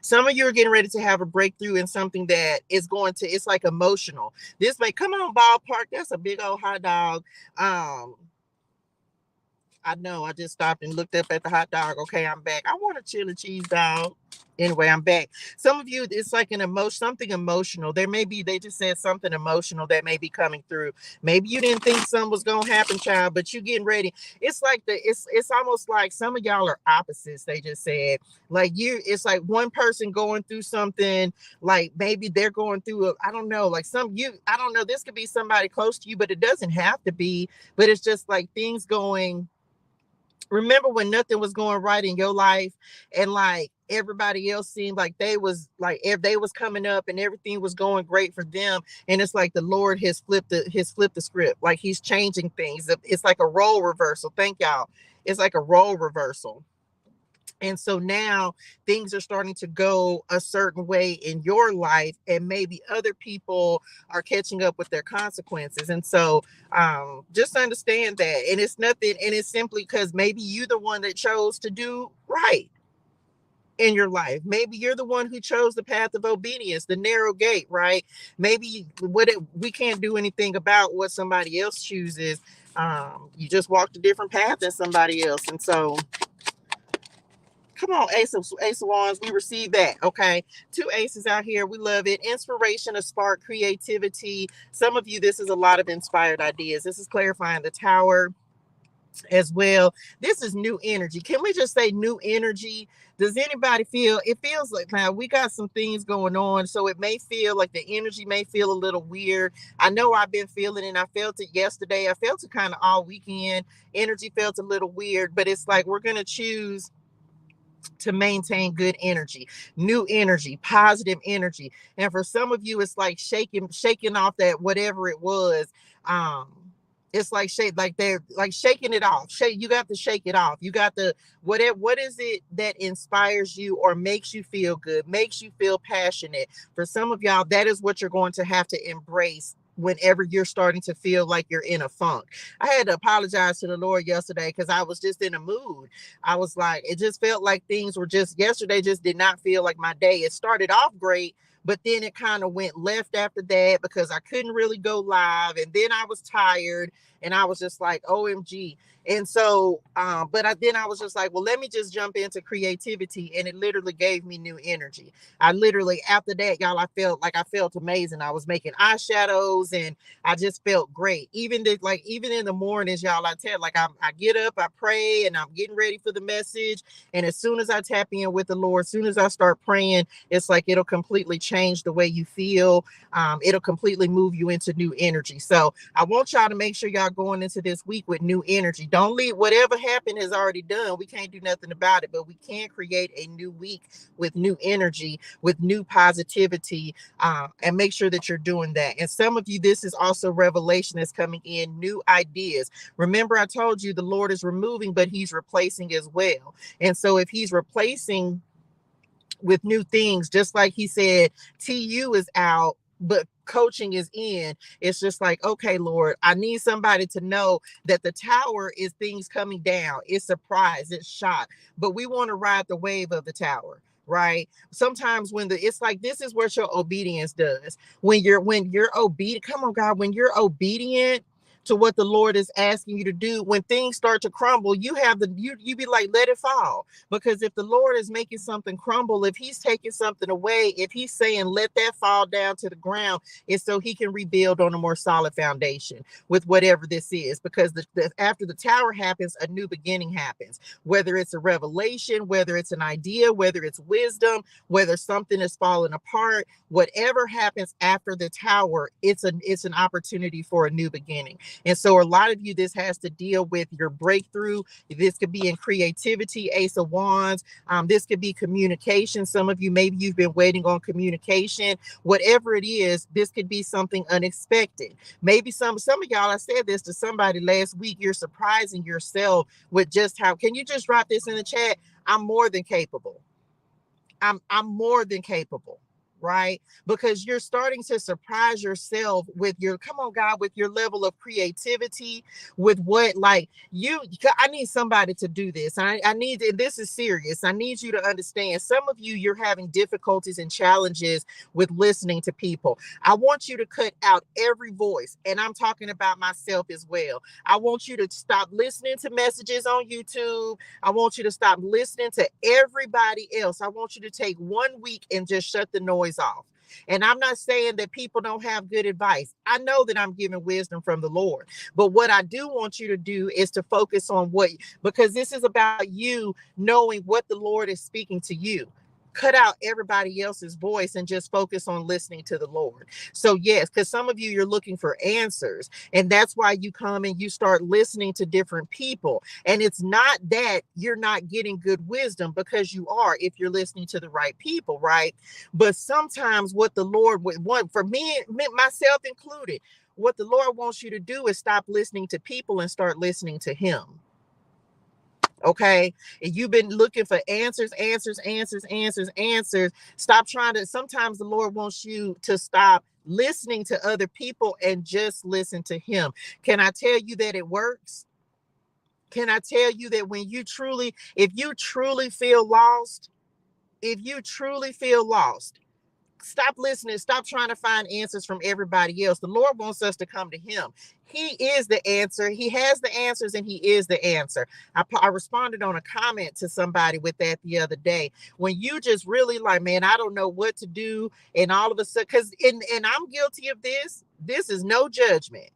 Some of you are getting ready to have a breakthrough in something that is it's like emotional. This may come on, ballpark. That's a big old hot dog. I know. I just stopped and looked up at the hot dog. Okay, I'm back. I want a chili cheese dog. Anyway, I'm back. Some of you, it's like something emotional. They just said something emotional that may be coming through. Maybe you didn't think something was gonna happen, child, but you getting ready. It's like it's almost like some of y'all are opposites. They just said, like, it's like one person going through something, like maybe they're going through I don't know, like I don't know, this could be somebody close to you, but it doesn't have to be. But it's just like things going. Remember when nothing was going right in your life, and like everybody else seemed like they was coming up and everything was going great for them, and it's like the Lord has flipped the script. Like, He's changing things. It's like a role reversal. Thank y'all. It's like a role reversal. And so now things are starting to go a certain way in your life, and maybe other people are catching up with their consequences. And so just understand that. And it's nothing, and it's simply because maybe you're the one that chose to do right in your life. Maybe you're the one who chose the path of obedience, the narrow gate, right? Maybe we can't do anything about what somebody else chooses. You just walked a different path than somebody else. And so come on, Ace of Wands, we receive that. Okay. 2 aces out here. We love it. Inspiration, a spark, creativity. Some of you, this is a lot of inspired ideas. This is clarifying the Tower. as well. This is new energy. Can we just say new energy? Does anybody feel, it feels like now we got some things going on, so it may feel like the energy may feel a little weird. I know I've been feeling it, and I felt it yesterday. I felt it kind of all weekend. Energy felt a little weird, but it's like we're going to choose to maintain good energy, new energy, positive energy. And for some of you, it's like shaking off that whatever it was. Um, it's like like they're like shaking it off. You got to shake it off. You got to whatever. What is it that inspires you or makes you feel good, makes you feel passionate? For some of y'all, that is what you're going to have to embrace whenever you're starting to feel like you're in a funk. I had to apologize to the Lord yesterday because I was just in a mood. I was like, it just felt like things were just, yesterday just did not feel like my day. It started off great, but then it kind of went left after that because I couldn't really go live. And then I was tired and I was just like, OMG. And so, then I was just like, well, let me just jump into creativity. And it literally gave me new energy. I literally, after that, y'all, I felt amazing. I was making eyeshadows and I just felt great. Even in the mornings, y'all, I get up, I pray, and I'm getting ready for the message. And as soon as I tap in with the Lord, as soon as I start praying, it's like it'll completely change the way you feel. It'll completely move you into new energy. So I want y'all to make sure y'all going into this week with new energy. Don't leave whatever happened is already done. We can't do nothing about it, but we can create a new week with new energy, with new positivity, and make sure that you're doing that. And some of you, this is also revelation that's coming in, new ideas. Remember, I told you the Lord is removing, but he's replacing as well. And so if he's replacing with new things, just like he said, TU is out, but coaching is in. It's just like, okay, Lord, I need somebody to know that the tower is things coming down. It's surprise, it's shock, but we want to ride the wave of the tower. Right. Sometimes it's like, this is what your obedience does. When you're obedient, come on, God, when you're obedient to what the Lord is asking you to do, when things start to crumble, you be like, let it fall. Because if the Lord is making something crumble, if he's taking something away, if he's saying, let that fall down to the ground, it's so he can rebuild on a more solid foundation with whatever this is. Because after the tower happens, a new beginning happens, whether it's a revelation, whether it's an idea, whether it's wisdom, whether something is falling apart, whatever happens after the tower, it's an opportunity for a new beginning. And so a lot of you, this has to deal with your breakthrough. This could be in creativity, Ace of Wands. This could be communication. Some of you, maybe you've been waiting on communication. Whatever it is, this could be something unexpected. Maybe some of y'all, I said this to somebody last week, you're surprising yourself with just how, can you just drop this in the chat? I'm more than capable. I'm more than capable. Right? Because you're starting to surprise yourself with your, come on, God, with your level of creativity, with what, like I need somebody to do this. And this is serious. I need you to understand, some of you, you're having difficulties and challenges with listening to people. I want you to cut out every voice. And I'm talking about myself as well. I want you to stop listening to messages on YouTube. I want you to stop listening to everybody else. I want you to take 1 week and just shut the noise off. And I'm not saying that people don't have good advice. I know that I'm giving wisdom from the Lord. But what I do want you to do is to focus on because this is about you knowing what the Lord is speaking to you. Cut out everybody else's voice and just focus on listening to the Lord. So yes, because some of you, you're looking for answers, and that's why you come and you start listening to different people. And it's not that you're not getting good wisdom, because you are, if you're listening to the right people, right? But sometimes what the Lord would want, for me, myself included, what the Lord wants you to do is stop listening to people and start listening to him. Okay. And you've been looking for answers. Stop trying to, sometimes the Lord wants you to stop listening to other people and just listen to him. Can I tell you that it works? Can I tell you that if you truly feel lost, stop listening. Stop trying to find answers from everybody else. The Lord wants us to come to him. He is the answer. He has the answers, and he is the answer. I responded on a comment to somebody with that the other day. When you just really like, man, I don't know what to do. And all of a sudden, and I'm guilty of this. This is no judgment.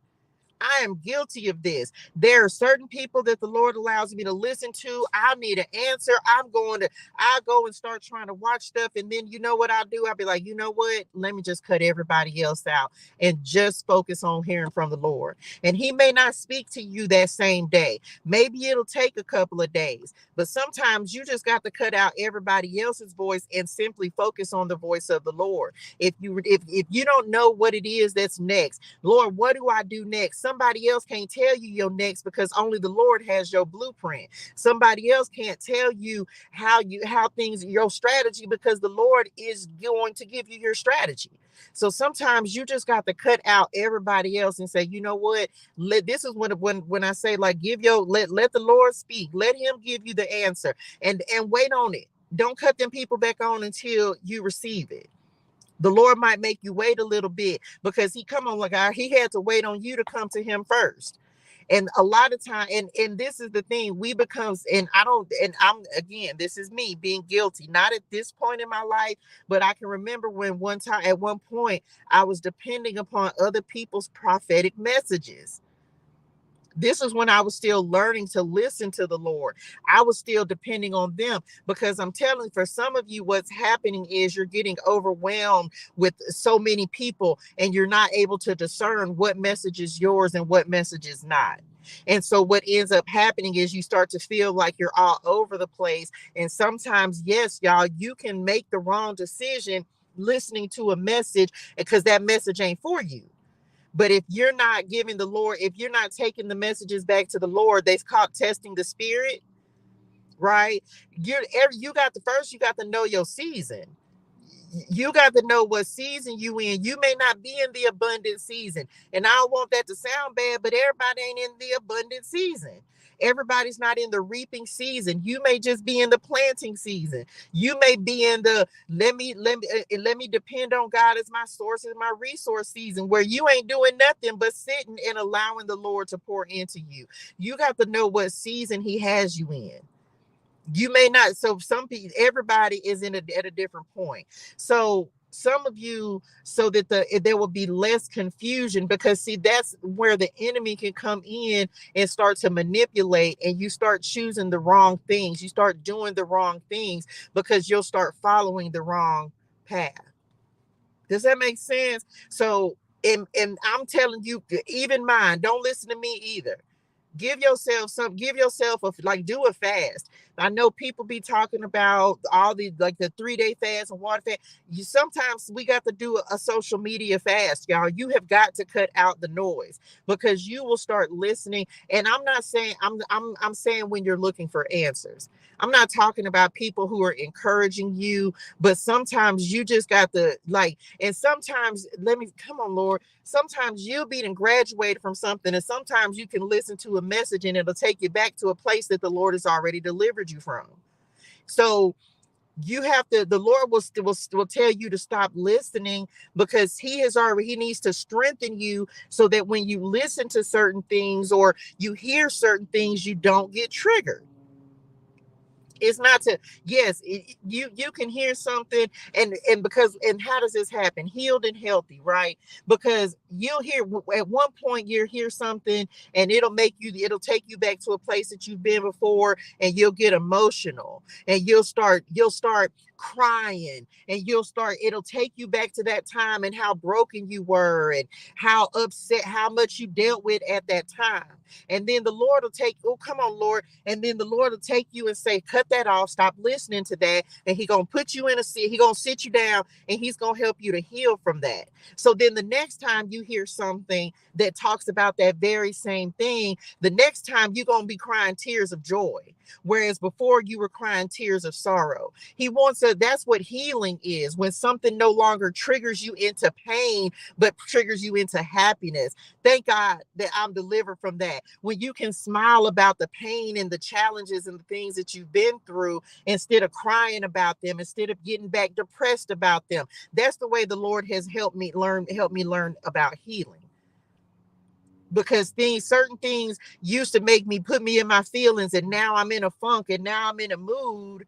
I am guilty of this. There are certain people that the Lord allows me to listen to. I need an answer. I'll go and start trying to watch stuff. And then you know what I'll do? I'll be like, you know what? Let me just cut everybody else out and just focus on hearing from the Lord. And he may not speak to you that same day. Maybe it'll take a couple of days, but sometimes you just got to cut out everybody else's voice and simply focus on the voice of the Lord. If you don't know what it is that's next, Lord, what do I do next? Somebody else can't tell you your next because only the Lord has your blueprint. Somebody else can't tell you how things, your strategy, because the Lord is going to give you your strategy. So sometimes you just got to cut out everybody else and say, you know what? This is when I say, like, let the Lord speak. Let him give you the answer, and wait on it. Don't cut them people back on until you receive it. The Lord might make you wait a little bit because he had to wait on you to come to him first. And a lot of time, and this is the thing, we becomes, and I don't, and I'm, again, this is me being guilty, not at this point in my life, but I can remember when at one point, I was depending upon other people's prophetic messages. This is when I was still learning to listen to the Lord. I was still depending on them, because I'm telling you, for some of you, what's happening is you're getting overwhelmed with so many people and you're not able to discern what message is yours and what message is not. And so what ends up happening is you start to feel like you're all over the place. And sometimes, yes, y'all, you can make the wrong decision listening to a message because that message ain't for you. But if you're not giving the Lord, if you're not taking the messages back to the Lord, they've called testing the spirit, right? You got to know your season. You got to know what season you in. You may not be in the abundant season. And I don't want that to sound bad, but everybody ain't in the abundant season. Everybody's not in the reaping season. You may just be in the planting season. You may be in the let me depend on God as my source and my resource season, where you ain't doing nothing but sitting and allowing the Lord to pour into you. You got to know what season he has you in. You may not. So some people, everybody is at a different point. So some of you, so that there will be less confusion, because see, that's where the enemy can come in and start to manipulate, and you start choosing the wrong things. You start doing the wrong things because you'll start following the wrong path. Does that make sense? So, and I'm telling you, even mine, don't listen to me either. Give yourself do a fast. I know people be talking about all the, like, the 3-day fast and water fast. Sometimes we got to do a social media fast, y'all. You have got to cut out the noise, because you will start listening. And I'm not saying, I'm saying when you're looking for answers. I'm not talking about people who are encouraging you, but sometimes you just got to, like, and sometimes, come on, Lord, sometimes you'll be graduated from something, and sometimes you can listen to a message and it'll take you back to a place that the Lord has already delivered you from. So you have to, the Lord will tell you to stop listening, because he needs to strengthen you so that when you listen to certain things or you hear certain things, you don't get triggered. It's not to, yes, you can hear something, and because, and how does this happen? Healed and healthy, right? Because you'll hear, at one point you'll hear something, and it'll take you back to a place that you've been before, and you'll get emotional, and you'll start crying, and it'll take you back to that time and how broken you were and how upset, how much you dealt with at that time. And then the Lord will come on, Lord. And then the Lord will take you and say, cut that off, stop listening to that. And he's going to put you in a seat. He's going to sit you down, and he's going to help you to heal from that. So then the next time you hear something that talks about that very same thing, the next time you're going to be crying tears of joy. Whereas before you were crying tears of sorrow. That's what healing is. When something no longer triggers you into pain, but triggers you into happiness. Thank God that I'm delivered from that. When you can smile about the pain and the challenges and the things that you've been through, instead of crying about them, instead of getting back depressed about them. That's the way the Lord has helped me learn about healing. Because certain things used to put me in my feelings, and now I'm in a funk, and now I'm in a mood,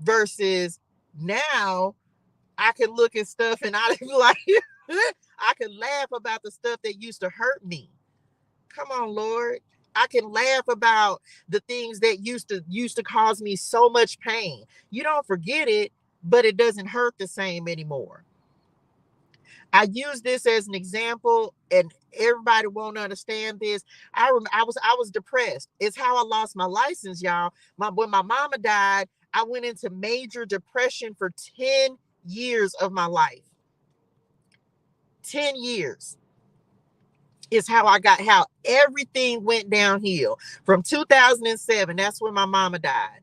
versus now I can look at stuff and I like I can laugh about the stuff that used to hurt me. Come on, Lord. I can laugh about the things that used to cause me so much pain. You don't forget it, but it doesn't hurt the same anymore. I use this as an example, and everybody won't understand this. I was depressed. It's how I lost my license, y'all. When my mama died, I went into major depression for 10 years of my life. 10 years is how everything went downhill from 2007. That's when my mama died.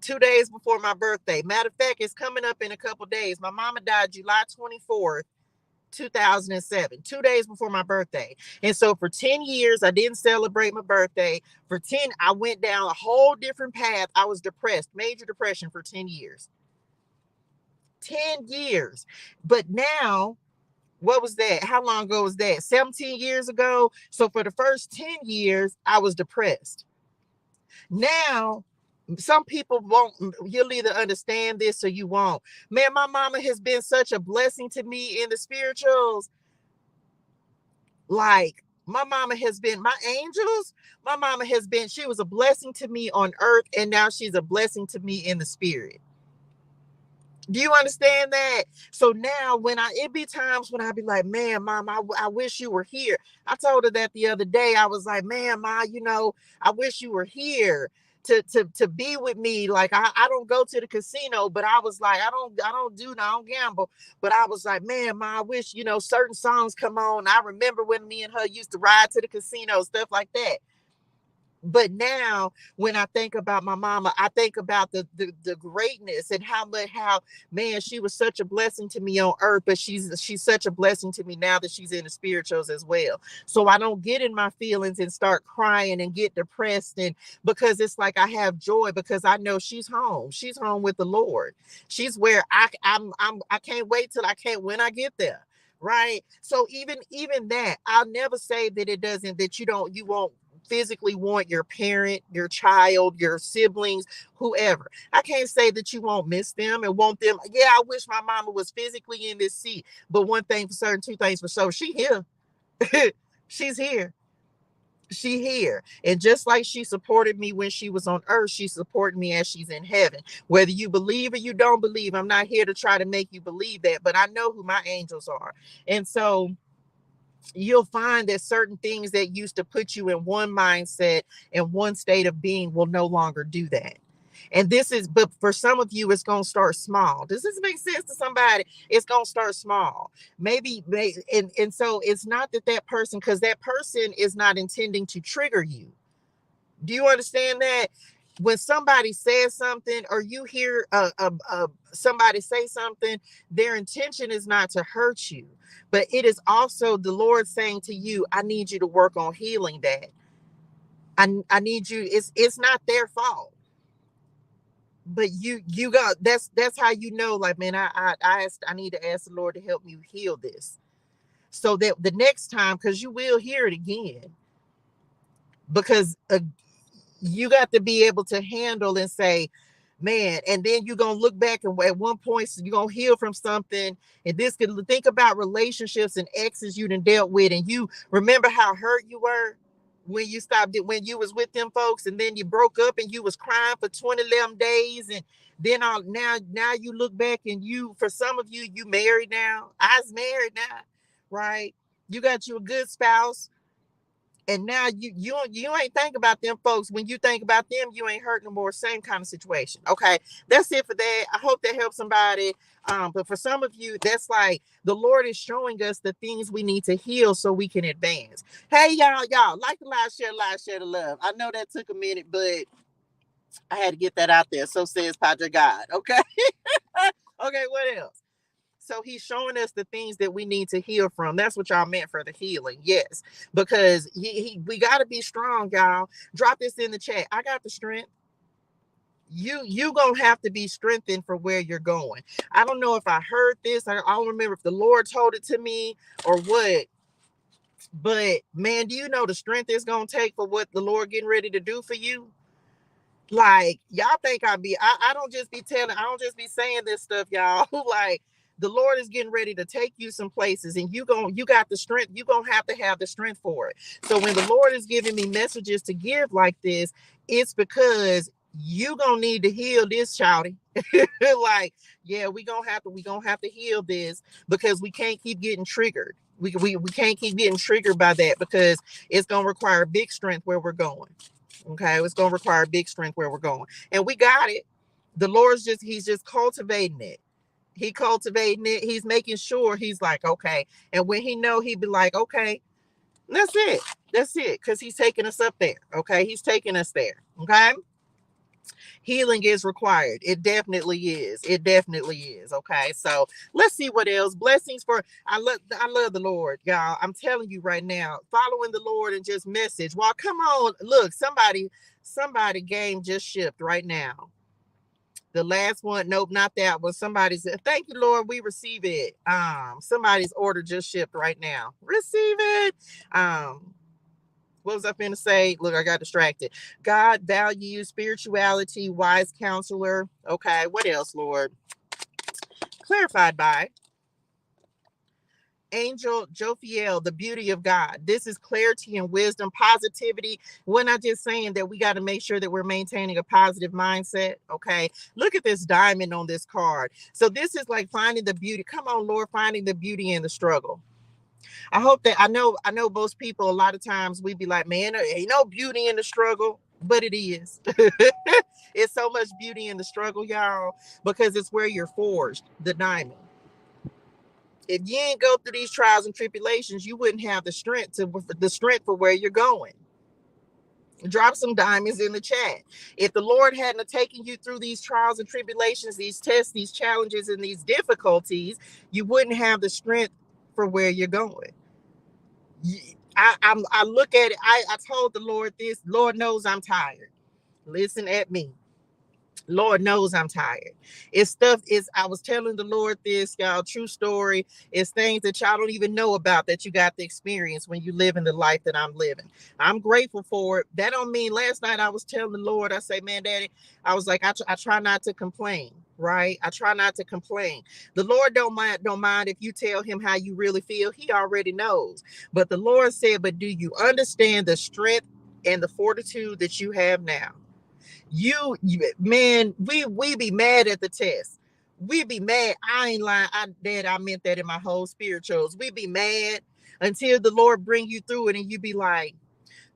2 days before my birthday. Matter of fact, it's coming up in a couple days. My mama died July 24th, 2007, 2 days before my birthday. And so for 10 years, I didn't celebrate my birthday. For 10, I went down a whole different path. I was depressed, major depression for 10 years. 10 years. But now, what was that? How long ago was that? 17 years ago. So for the first 10 years, I was depressed. Now, some people won't, you'll either understand this or you won't. Man, my mama has been such a blessing to me in the spirituals. Like, my mama has been my angels. My mama has been, she was a blessing to me on earth, and now she's a blessing to me in the spirit. Do you understand that? So now when it be times when I be like, man, mom, I wish you were here. I told her that the other day. I was like, man, ma, I wish you were here to be with me. Like, I don't go to the casino, but I was like, I don't gamble. But I was like, man, ma, I wish, certain songs come on. I remember when me and her used to ride to the casino, stuff like that. But now when I think about my mama, I think about the greatness and how man, she was such a blessing to me on earth, but she's such a blessing to me now that she's in the spirituals as well. So I don't get in my feelings and start crying and get depressed, and because it's like I have joy because I know she's home. She's home with the Lord. She's where I can't wait till when I get there. Right. So even that, I'll never say that you won't physically want your parent, your child, your siblings, whoever. I can't say that you won't miss them and want them. Yeah, I wish my mama was physically in this seat. But one thing for certain, two things for sure, she here. She's here. She here. And just like she supported me when she was on earth, she supported me as she's in heaven. Whether you believe or you don't believe, I'm not here to try to make you believe that, but I know who my angels are. And so you'll find that certain things that used to put you in one mindset and one state of being will no longer do that. And but for some of you, it's going to start small. Does this make sense to somebody? It's going to start small. And so it's not that person, because that person is not intending to trigger you. Do you understand that? When somebody says something or you hear somebody say something, their intention is not to hurt you, but it is also the Lord saying to you, I need you to work on healing that. I need you. It's not their fault, but you got, that's how you know, like, man, I need to ask the Lord to help me heal this, so that the next time, because you will hear it again, because you got to be able to handle and say, man, and then you're going to look back and at one point you're going to heal from something. And this could, think about relationships and exes you done dealt with, and you remember how hurt you were when you stopped it, when you was with them folks, and then you broke up and you was crying for 20 days. And then now you look back and for some of you, you married now. I was married now, right? You got you a good spouse. And now you ain't think about them folks. When you think about them, you ain't hurt no more. Same kind of situation. Okay, that's it for that. I hope that helps somebody. But for some of you, that's like the Lord is showing us the things we need to heal so we can advance. Hey, y'all, like the live, share the love. I know that took a minute, but I had to get that out there. So says Padre God. Okay. Okay, what else? So he's showing us the things that we need to heal from. That's what y'all meant for the healing. Yes, because we got to be strong, y'all. Drop this in the chat. I got the strength. You gonna have to be strengthened for where you're going. I don't know if I heard this. I don't remember if the Lord told it to me or what. But man, do you know the strength it's gonna take for what the Lord getting ready to do for you? Like, y'all think I don't just be saying this stuff, y'all. Like, The Lord is getting ready to take you some places, and you got the strength. You're going to have the strength for it. So when the Lord is giving me messages to give like this, it's because you going to need to heal this, shouty. Like, yeah, we going to have to heal this, because we can't keep getting triggered. We can't keep getting triggered by that, because it's going to require big strength where we're going. Okay. It's going to require big strength where we're going, and we got it. The Lord's he's just cultivating it. He cultivating it. He's making sure. He's like, okay. And when he know, he'd be like, okay, that's it. That's it. Because he's taking us up there. Okay. He's taking us there. Okay. Healing is required. It definitely is. It definitely is. Okay. So let's see what else. Blessings for, I love the Lord, y'all. I'm telling you right now, following the Lord and just message. Well, come on. Look, somebody game just shipped right now. The last one, nope, not that one. Somebody said, thank you, Lord, we receive it. Somebody's order just shipped right now. Receive it. What was I finna say? Look, I got distracted. God, value, spirituality, wise counselor. Okay, what else, Lord? Clarified by Angel Jophiel, the beauty of God. This is clarity and wisdom, positivity. We're not just saying that we got to make sure that we're maintaining a positive mindset. Okay. Look at this diamond on this card. So this is like finding the beauty. Come on, Lord, finding the beauty in the struggle. I hope that I know most people, a lot of times we be like, man, there ain't no beauty in the struggle, but it is. It's so much beauty in the struggle, y'all, because it's where you're forged, the diamond. If you ain't go through these trials and tribulations, you wouldn't have the strength for where you're going. Drop some diamonds in the chat. If the Lord hadn't taken you through these trials and tribulations, these tests, these challenges, and these difficulties, you wouldn't have the strength for where you're going. I look at it. I told the Lord this. Lord knows I'm tired. Listen at me. Lord knows I'm tired. I was telling the Lord this, y'all, true story. It's things that y'all don't even know about that you got to experience when you live in the life that I'm living. I'm grateful for it. That don't mean last night I was telling the Lord, I say, man, Daddy, I was like, I try not to complain, right? I try not to complain. The Lord don't mind if you tell him how you really feel. He already knows. But the Lord said, but do you understand the strength and the fortitude that you have now? You man, we be mad at the test. We be mad. I ain't lying. I meant that in my whole spirituals. We be mad until the Lord bring you through it, and you be like,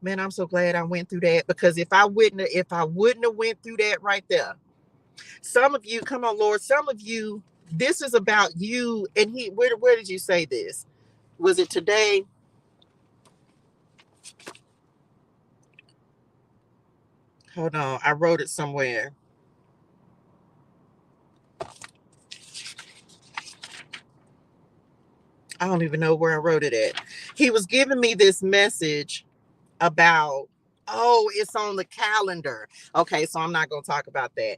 man, I'm so glad I went through that, because if I wouldn't have went through that right there. Some of you, come on, Lord, some of you, this is about you. And where did you say this? Was it today? Hold on, I wrote it somewhere. I don't even know where I wrote it at. He was giving me this message about, oh, it's on the calendar. Okay, so I'm not going to talk about that.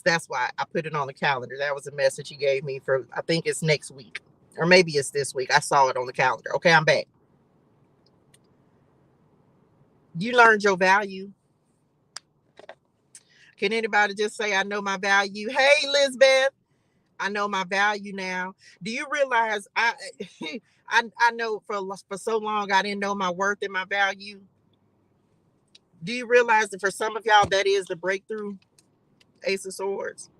That's why I put it on the calendar. That was a message he gave me for, I think it's next week, or maybe it's this week. I saw it on the calendar. Okay, I'm back. You learned your value. Can anybody just say, I know my value? Hey, Elizabeth, I know my value now. Do you realize I know for so long I didn't know my worth and my value? Do you realize that for some of y'all that is the breakthrough? Ace of Swords.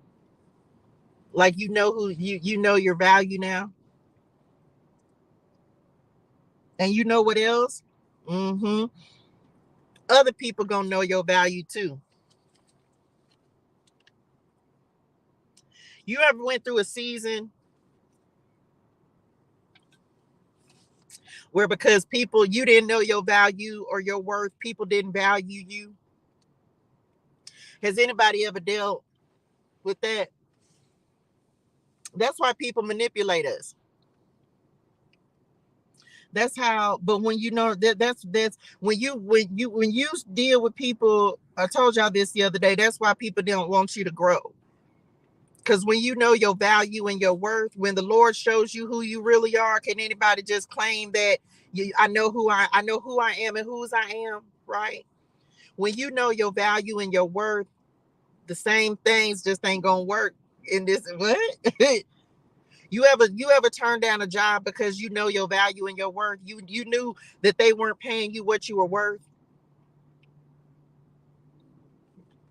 Like, you know who you know your value now. And you know what else? Mm-hmm. Other people gonna know your value too. You ever went through a season where, because people, you didn't know your value or your worth, people didn't value you? Has anybody ever dealt with that? That's why people manipulate us. That's how. But when you know that's when you deal with people. I told y'all this the other day. That's why people don't want you to grow. Because when you know your value and your worth, when the Lord shows you who you really are, can anybody just claim that I know who I am and whose I am, right? When you know your value and your worth, the same things just ain't gonna work in this. What? You ever turned down a job because you know your value and your worth? You knew that they weren't paying you what you were worth?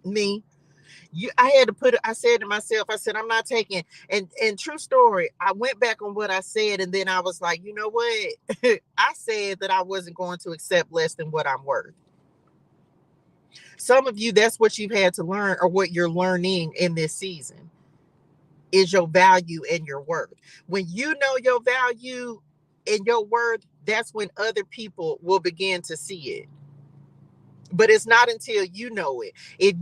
Me. I had to I said to myself, I said, I'm not taking, and true story, I went back on what I said, and then I was like, you know what? I said that I wasn't going to accept less than what I'm worth. Some of you, that's what you've had to learn, or what you're learning in this season, is your value and your worth. When you know your value and your worth, that's when other people will begin to see it. But it's not until you know it. If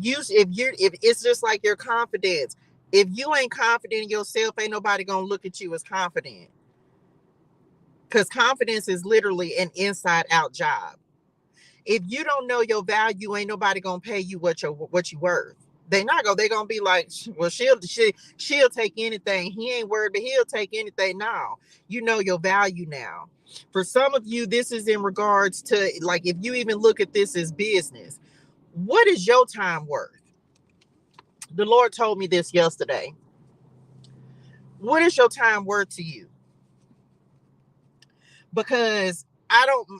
it's just like your confidence. If you ain't confident in yourself, ain't nobody gonna look at you as confident. Because confidence is literally an inside out job. If you don't know your value, ain't nobody gonna pay you what you worth. They're gonna be like, well, she'll take anything. He ain't worried, but he'll take anything. Now you know your value now. For some of you, this is in regards to, like, if you even look at this as business, what is your time worth? The Lord told me this yesterday. What is your time worth to you? Because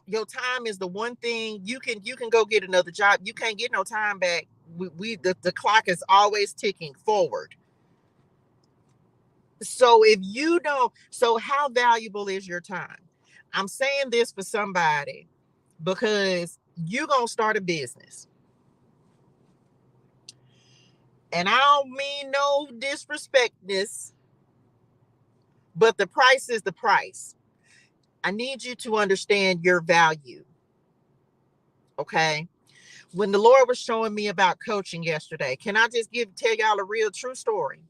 your time is the one thing you can go get another job. You can't get no time back. The clock is always ticking forward. So if you don't, so how valuable is your time? I'm saying this for somebody because you're going to start a business. And I don't mean no disrespectness, but the price is the price. I need you to understand your value. Okay. When the Lord was showing me about coaching yesterday, can I just tell y'all a real true story?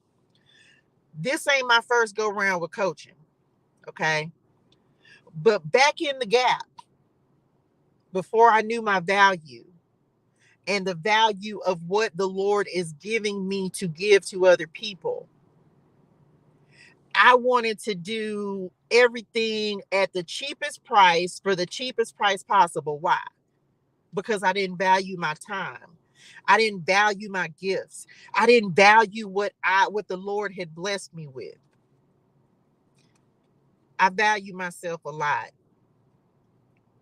This ain't my first go round with coaching. Okay. But back in the gap, before I knew my value and the value of what the Lord is giving me to give to other people, I wanted to do everything at the cheapest price for the cheapest price possible. Why? Because I didn't value my time. I didn't value my gifts. I didn't value what the Lord had blessed me with. I value myself a lot.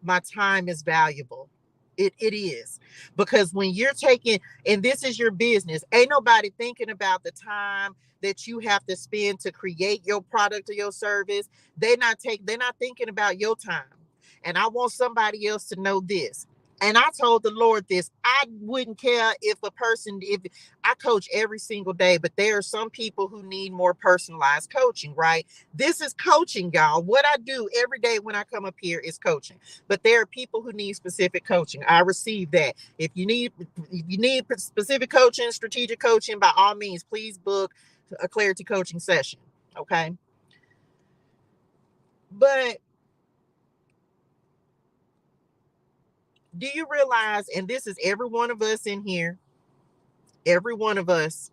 My time is valuable. It is. Because when you're taking, and this is your business, ain't nobody thinking about the time that you have to spend to create your product or your service. They're not thinking about your time. And I want somebody else to know this. And I told the Lord this. I wouldn't care if I coach every single day, but there are some people who need more personalized coaching, right? This is coaching, y'all. What I do every day when I come up here is coaching. But there are people who need specific coaching. I receive that. If you need specific coaching, strategic coaching, by all means, please book a clarity coaching session. Okay. But do you realize, and this is every one of us in here, every one of us,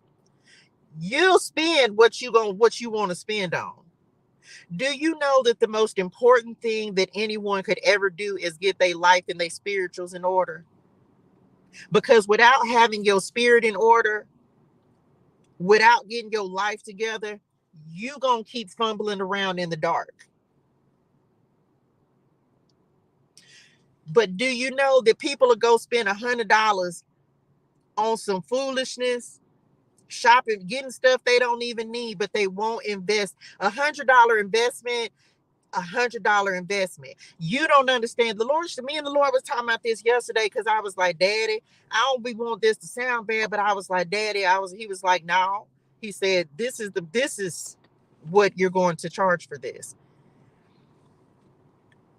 you'll spend what you want to spend on. Do you know that the most important thing that anyone could ever do is get their life and their spirituals in order? Because without having your spirit in order, without getting your life together, you gonna keep fumbling around in the dark. But do you know that people will go spend $100 on some foolishness, shopping, getting stuff they don't even need, but they won't invest $100 investment. $100 investment. You don't understand. Me and the Lord was talking about this yesterday, because I was like, Daddy, I don't be want this to sound bad, but I was like, Daddy, he was like, no. He said, this is what you're going to charge for this.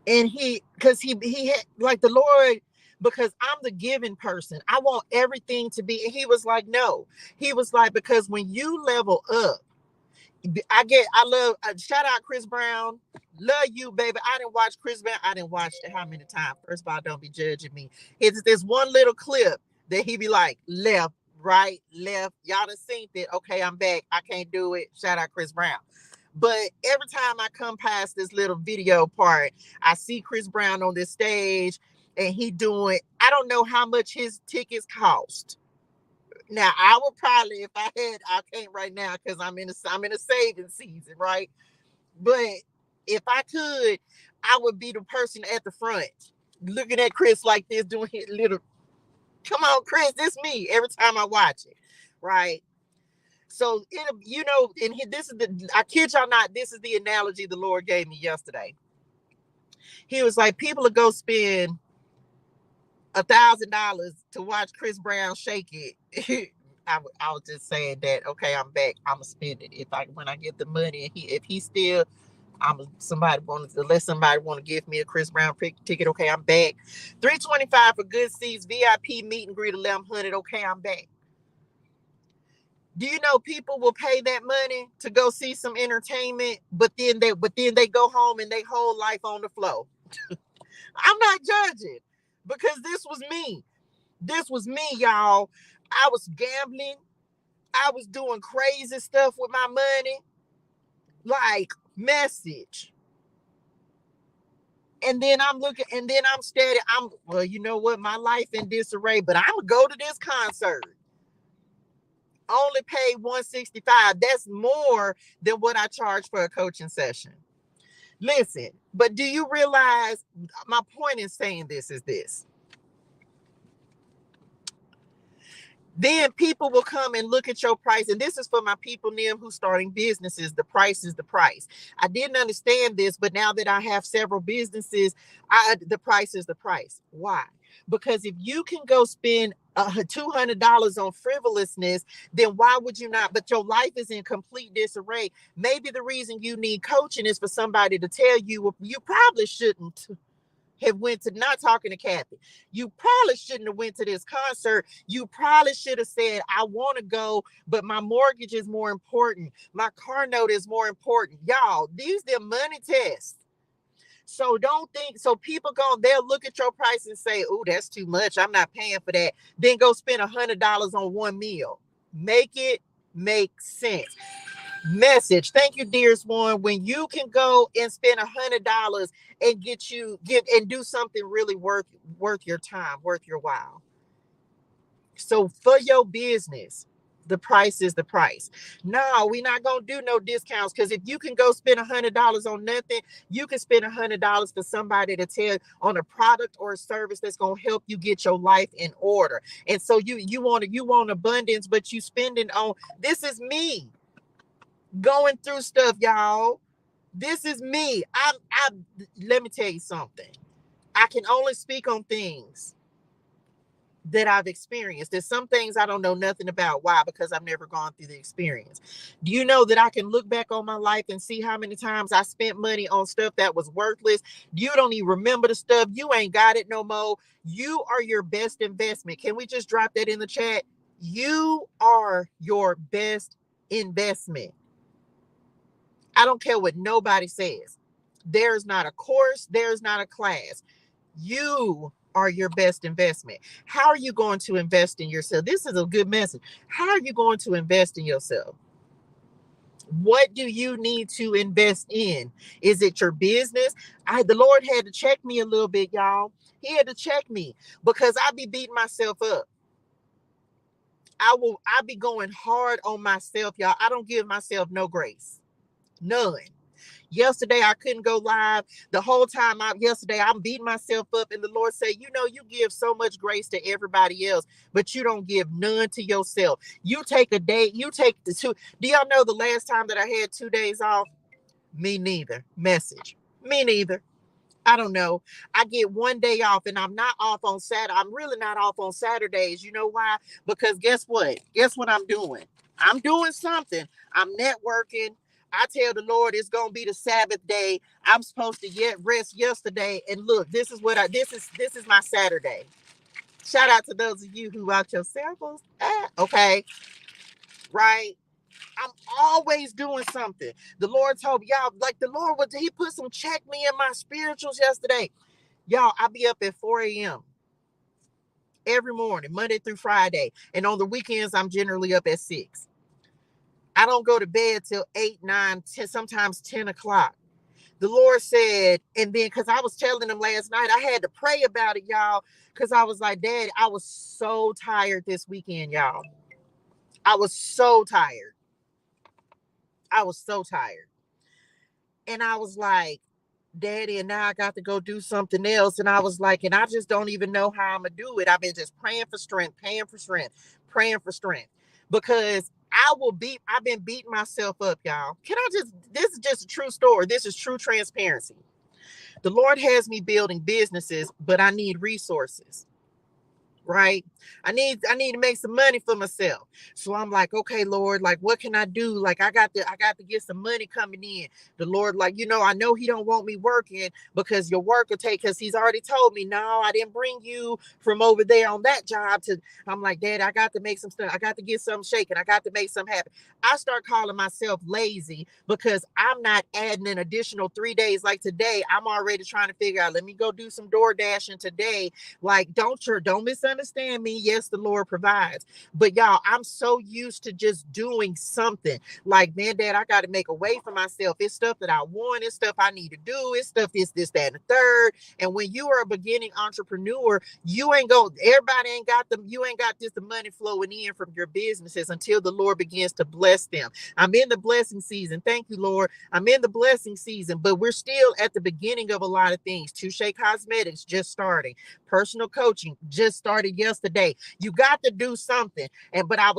And because he had, like, the Lord, because I'm the giving person, I want everything to be. And he was like, no. He was like, because when you level up, I love, shout out Chris Brown. Love you, baby. I didn't watch Chris Brown. I didn't watch it how many times. First of all, don't be judging me. It's this one little clip that he be like, left, right, left. Y'all done seen it. Okay, I'm back. I can't do it. Shout out Chris Brown. But every time I come past this little video part, I see Chris Brown on this stage, and he doing, I don't know how much his tickets cost. Now, I would probably, if I can't right now, because I'm in a saving season, right? But if I could, I would be the person at the front looking at Chris like this, doing his little, come on, Chris, this me every time I watch it, right? So, and this is I kid y'all not, this is the analogy the Lord gave me yesterday. He was like, people will go spend $1,000 to watch Chris Brown shake it. I was just saying that, okay, I'm back. I'm gonna spend it when I get the money. If he still, somebody want to give me a Chris Brown ticket. Okay, I'm back. $325 for good seats, VIP meet and greet 1,100. Okay, I'm back. Do you know people will pay that money to go see some entertainment, but then they go home and they whole life on the flow? I'm not judging, because this was me. This was me, y'all. I was gambling. I was doing crazy stuff with my money, like Message. And then I'm steady. Well, you know what? My life in disarray, but I'm gonna go to this concert. Only paid $165. That's more than what I charge for a coaching session. Listen, but do you realize my point in saying this is this? Then people will come and look at your price. And this is for my people, Nim, who's starting businesses. The price is the price. I didn't understand this, but now that I have several businesses, the price is the price. Why? Because if you can go spend $200 on frivolousness, then why would you not? But your life is in complete disarray. Maybe the reason you need coaching is for somebody to tell you you probably shouldn't have went to, not talking to Kathy, you probably shouldn't have went to this concert. You probably should have said, I want to go, but my mortgage is more important. My car note is more important. Y'all, these are money tests. So don't think, so people they'll look at your price and say, oh, that's too much. I'm not paying for that. Then go spend $100 on one meal. Make it make sense. Message. Thank you, dearest one. When you can go and spend $100 and get do something really worth your time, worth your while. So for your business, the price is the price. No, we're not gonna do no discounts, because if you can go spend $100 on nothing, you can spend $100 for somebody to tell on a product or a service that's gonna help you get your life in order. And so you want abundance, but you spending on, this is me going through stuff, y'all. This is me. Let me tell you something. I can only speak on things that I've experienced. There's some things I don't know nothing about. Why? Because I've never gone through the experience. Do you know that I can look back on my life and see how many times I spent money on stuff that was worthless? You don't even remember the stuff. You ain't got it no more. You are your best investment. Can we just drop that in the chat? You are your best investment. I don't care what nobody says. There's not a course. There's not a class. You are your best investment. How are you going to invest in yourself? This is a good message. How are you going to invest in yourself? What do you need to invest in? Is it your business? The Lord had to check me a little bit, y'all. He had to check me, because I be beating myself up. I be going hard on myself, y'all. I don't give myself no grace. None. Yesterday, I couldn't go live. The whole time yesterday, I'm beating myself up. And the Lord said, you give so much grace to everybody else, but you don't give none to yourself. You take a day, you take the 2. Do y'all know the last time that I had 2 days off? Me neither. Message. Me neither. I don't know. I get 1 day off, and I'm not off on Saturday. I'm really not off on Saturdays. You know why? Because guess what? Guess what I'm doing? I'm doing something. I'm networking. I tell the Lord it's gonna be the Sabbath day. I'm supposed to rest yesterday. And look, this is my Saturday. Shout out to those of you who out your cell phones. Okay. Right. I'm always doing something. The Lord told me, y'all, like he put some check me in my spirituals yesterday. Y'all, I be up at 4 a.m. every morning, Monday through Friday. And on the weekends, I'm generally up at 6. I don't go to bed till 8, 9, 10, sometimes 10 o'clock. The Lord said, and then, because I was telling him last night, I had to pray about it, y'all, because I was like, Dad, I was so tired this weekend, y'all. I was so tired. I was so tired. And I was like, Daddy, and now I got to go do something else. And I was like, and I just don't even know how I'm going to do it. I've been just praying for strength, praying for strength. Because I've been beating myself up, y'all. This is just a true story. This is true transparency. The Lord has me building businesses, but I need resources. Right. I need to make some money for myself. So I'm like, okay, Lord, like, what can I do? Like, I got to get some money coming in. The Lord, like, I know he don't want me working because your work will take, because he's already told me, no, I didn't bring you from over there on that job to, I'm like, Dad, I got to make some stuff. I got to get something shaking. I got to make something happen. I start calling myself lazy because I'm not adding an additional 3 days. Like today, I'm already trying to figure out, let me go do some door dashing today. Like, don't misunderstand me. Yes, the Lord provides. But y'all, I'm so used to just doing something. Like, man, Dad, I got to make a way for myself. It's stuff that I want. It's stuff I need to do. It's stuff this, that, and the third. And when you are a beginning entrepreneur, everybody ain't got them. You ain't got just the money flowing in from your businesses until the Lord begins to bless them. I'm in the blessing season. Thank you, Lord. I'm in the blessing season, but we're still at the beginning of a lot of things. Touche Cosmetics just starting. Personal coaching just started yesterday. You got to do something. But I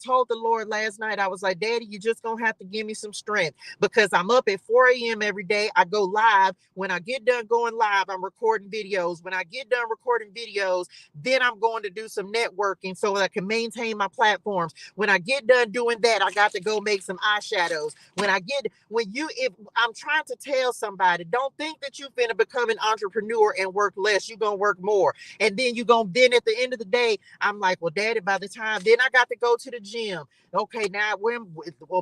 told the Lord last night, I was like, Daddy, you just gonna have to give me some strength, because I'm up at 4 a.m. every day. I go live. When I get done going live, I'm recording videos. When I get done recording videos, then I'm going to do some networking so that I can maintain my platforms. When I get done doing that, I got to go make some eyeshadows. If I'm trying to tell somebody, don't think that you're finna become an entrepreneur and work less. You're gonna work more. And then then at the end of the day, I'm like, well, Daddy, by the time, then I got to go to the gym. Okay, now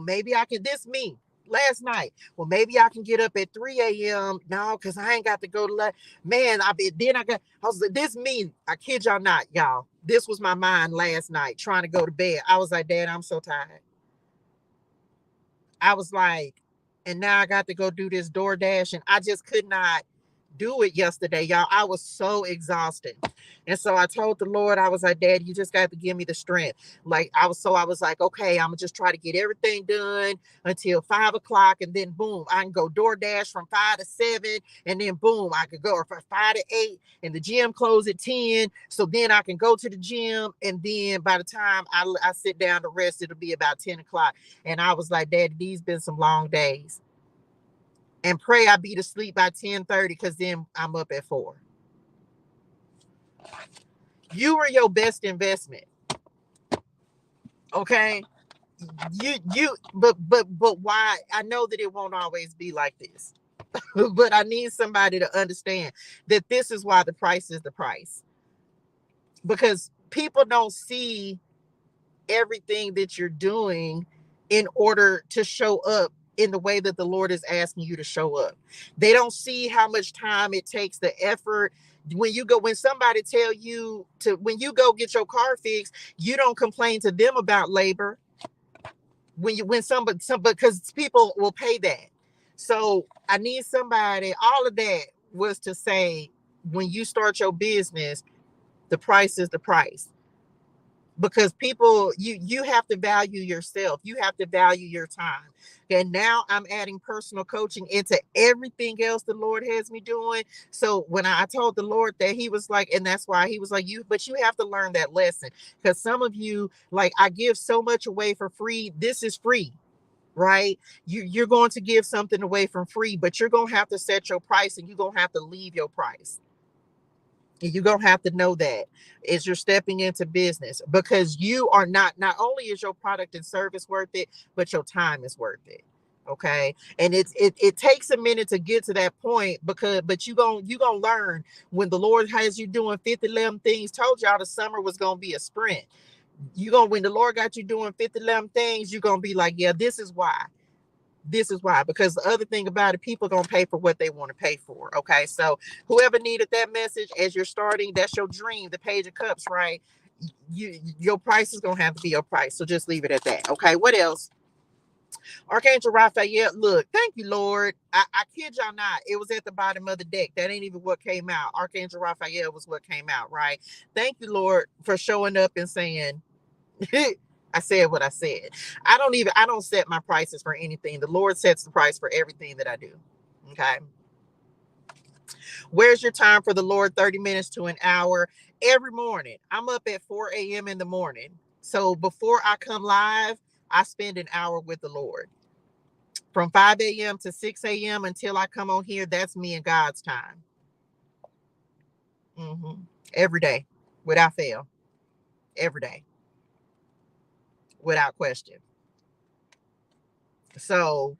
maybe I can, this me last night. Well, maybe I can get up at 3 a.m. No, because I ain't got to go to man. I was like, this me. I kid y'all not, y'all. This was my mind last night trying to go to bed. I was like, Dad, I'm so tired. I was like, and now I got to go do this DoorDash, and I just could not do it yesterday, y'all. I was so exhausted. And so I told the Lord, I was like, Dad, you just got to give me the strength. I was like, okay, I'm gonna just try to get everything done until 5 o'clock. And then boom, I can go DoorDash from 5 to 7. And then boom, I could go from 5 to 8, and the gym closed at 10. So then I can go to the gym. And then by the time I sit down to rest, it'll be about 10 o'clock. And I was like, Dad, these been some long days. And pray I be to sleep by 10:30, because then I'm up at 4. You were your best investment. Okay. But why? I know that it won't always be like this. But I need somebody to understand that this is why the price is the price. Because people don't see everything that you're doing in order to show up in the way that the Lord is asking you to show up. They don't see how much time it takes, the effort. When somebody tell you when you go get your car fixed, you don't complain to them about labor. Because people will pay that. So I need somebody, all of that was to say, when you start your business, the price is the price. Because people, you have to value yourself. You have to value your time. And now I'm adding personal coaching into everything else the Lord has me doing. So when I told the Lord that, he was like, and that's why he was like, but you have to learn that lesson. Because some of you, like, I give so much away for free. This is free, right? You're going to give something away from free, but you're going to have to set your price, and you're going to have to leave your price. You're going to have to know that as you're stepping into business, because you are not only is your product and service worth it, but your time is worth it. Okay. And it takes a minute to get to that point, but you're going to learn when the Lord has you doing 50 things. Told y'all the summer was going to be a sprint. When the Lord got you doing 50 things, you're going to be like, yeah, this is why. This is why. Because the other thing about it, people are going to pay for what they want to pay for. Okay. So whoever needed that message as you're starting, that's your dream, the Page of Cups, right? Your price is going to have to be your price. So just leave it at that. Okay. What else? Archangel Raphael, look, thank you, Lord. I kid y'all not. It was at the bottom of the deck. That ain't even what came out. Archangel Raphael was what came out, right? Thank you, Lord, for showing up and saying, I said what I said. I don't set my prices for anything. The Lord sets the price for everything that I do. Okay. Where's your time for the Lord? 30 minutes to an hour every morning. I'm up at 4 a.m. in the morning. So before I come live, I spend an hour with the Lord. From 5 a.m. to 6 a.m. until I come on here, that's me and God's time. Every day, without fail. Every day, without question. So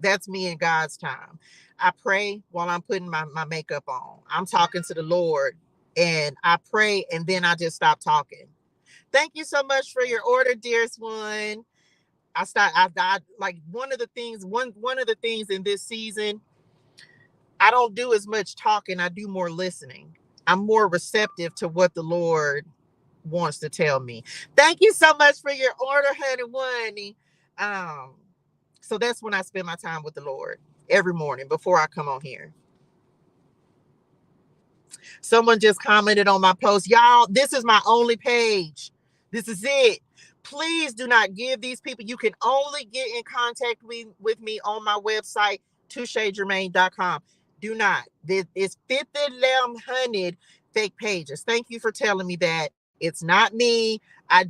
that's me and God's time. I pray while I'm putting my makeup on. I'm talking to the Lord and I pray and then I just stop talking. Thank you so much for your order, dearest one. I like one of the things in this season, I don't do as much talking, I do more listening. I'm more receptive to what the Lord wants to tell me. Thank you so much for your order, honey. So that's when I spend my time with the Lord every morning before I come on here. Someone just commented on my post. Y'all, this is my only page. This is it. Please do not give these people. You can only get in contact with me on my website, touchegermain.com. Do not. It's 5,100 fake pages. Thank you for telling me that. It's not me. I'm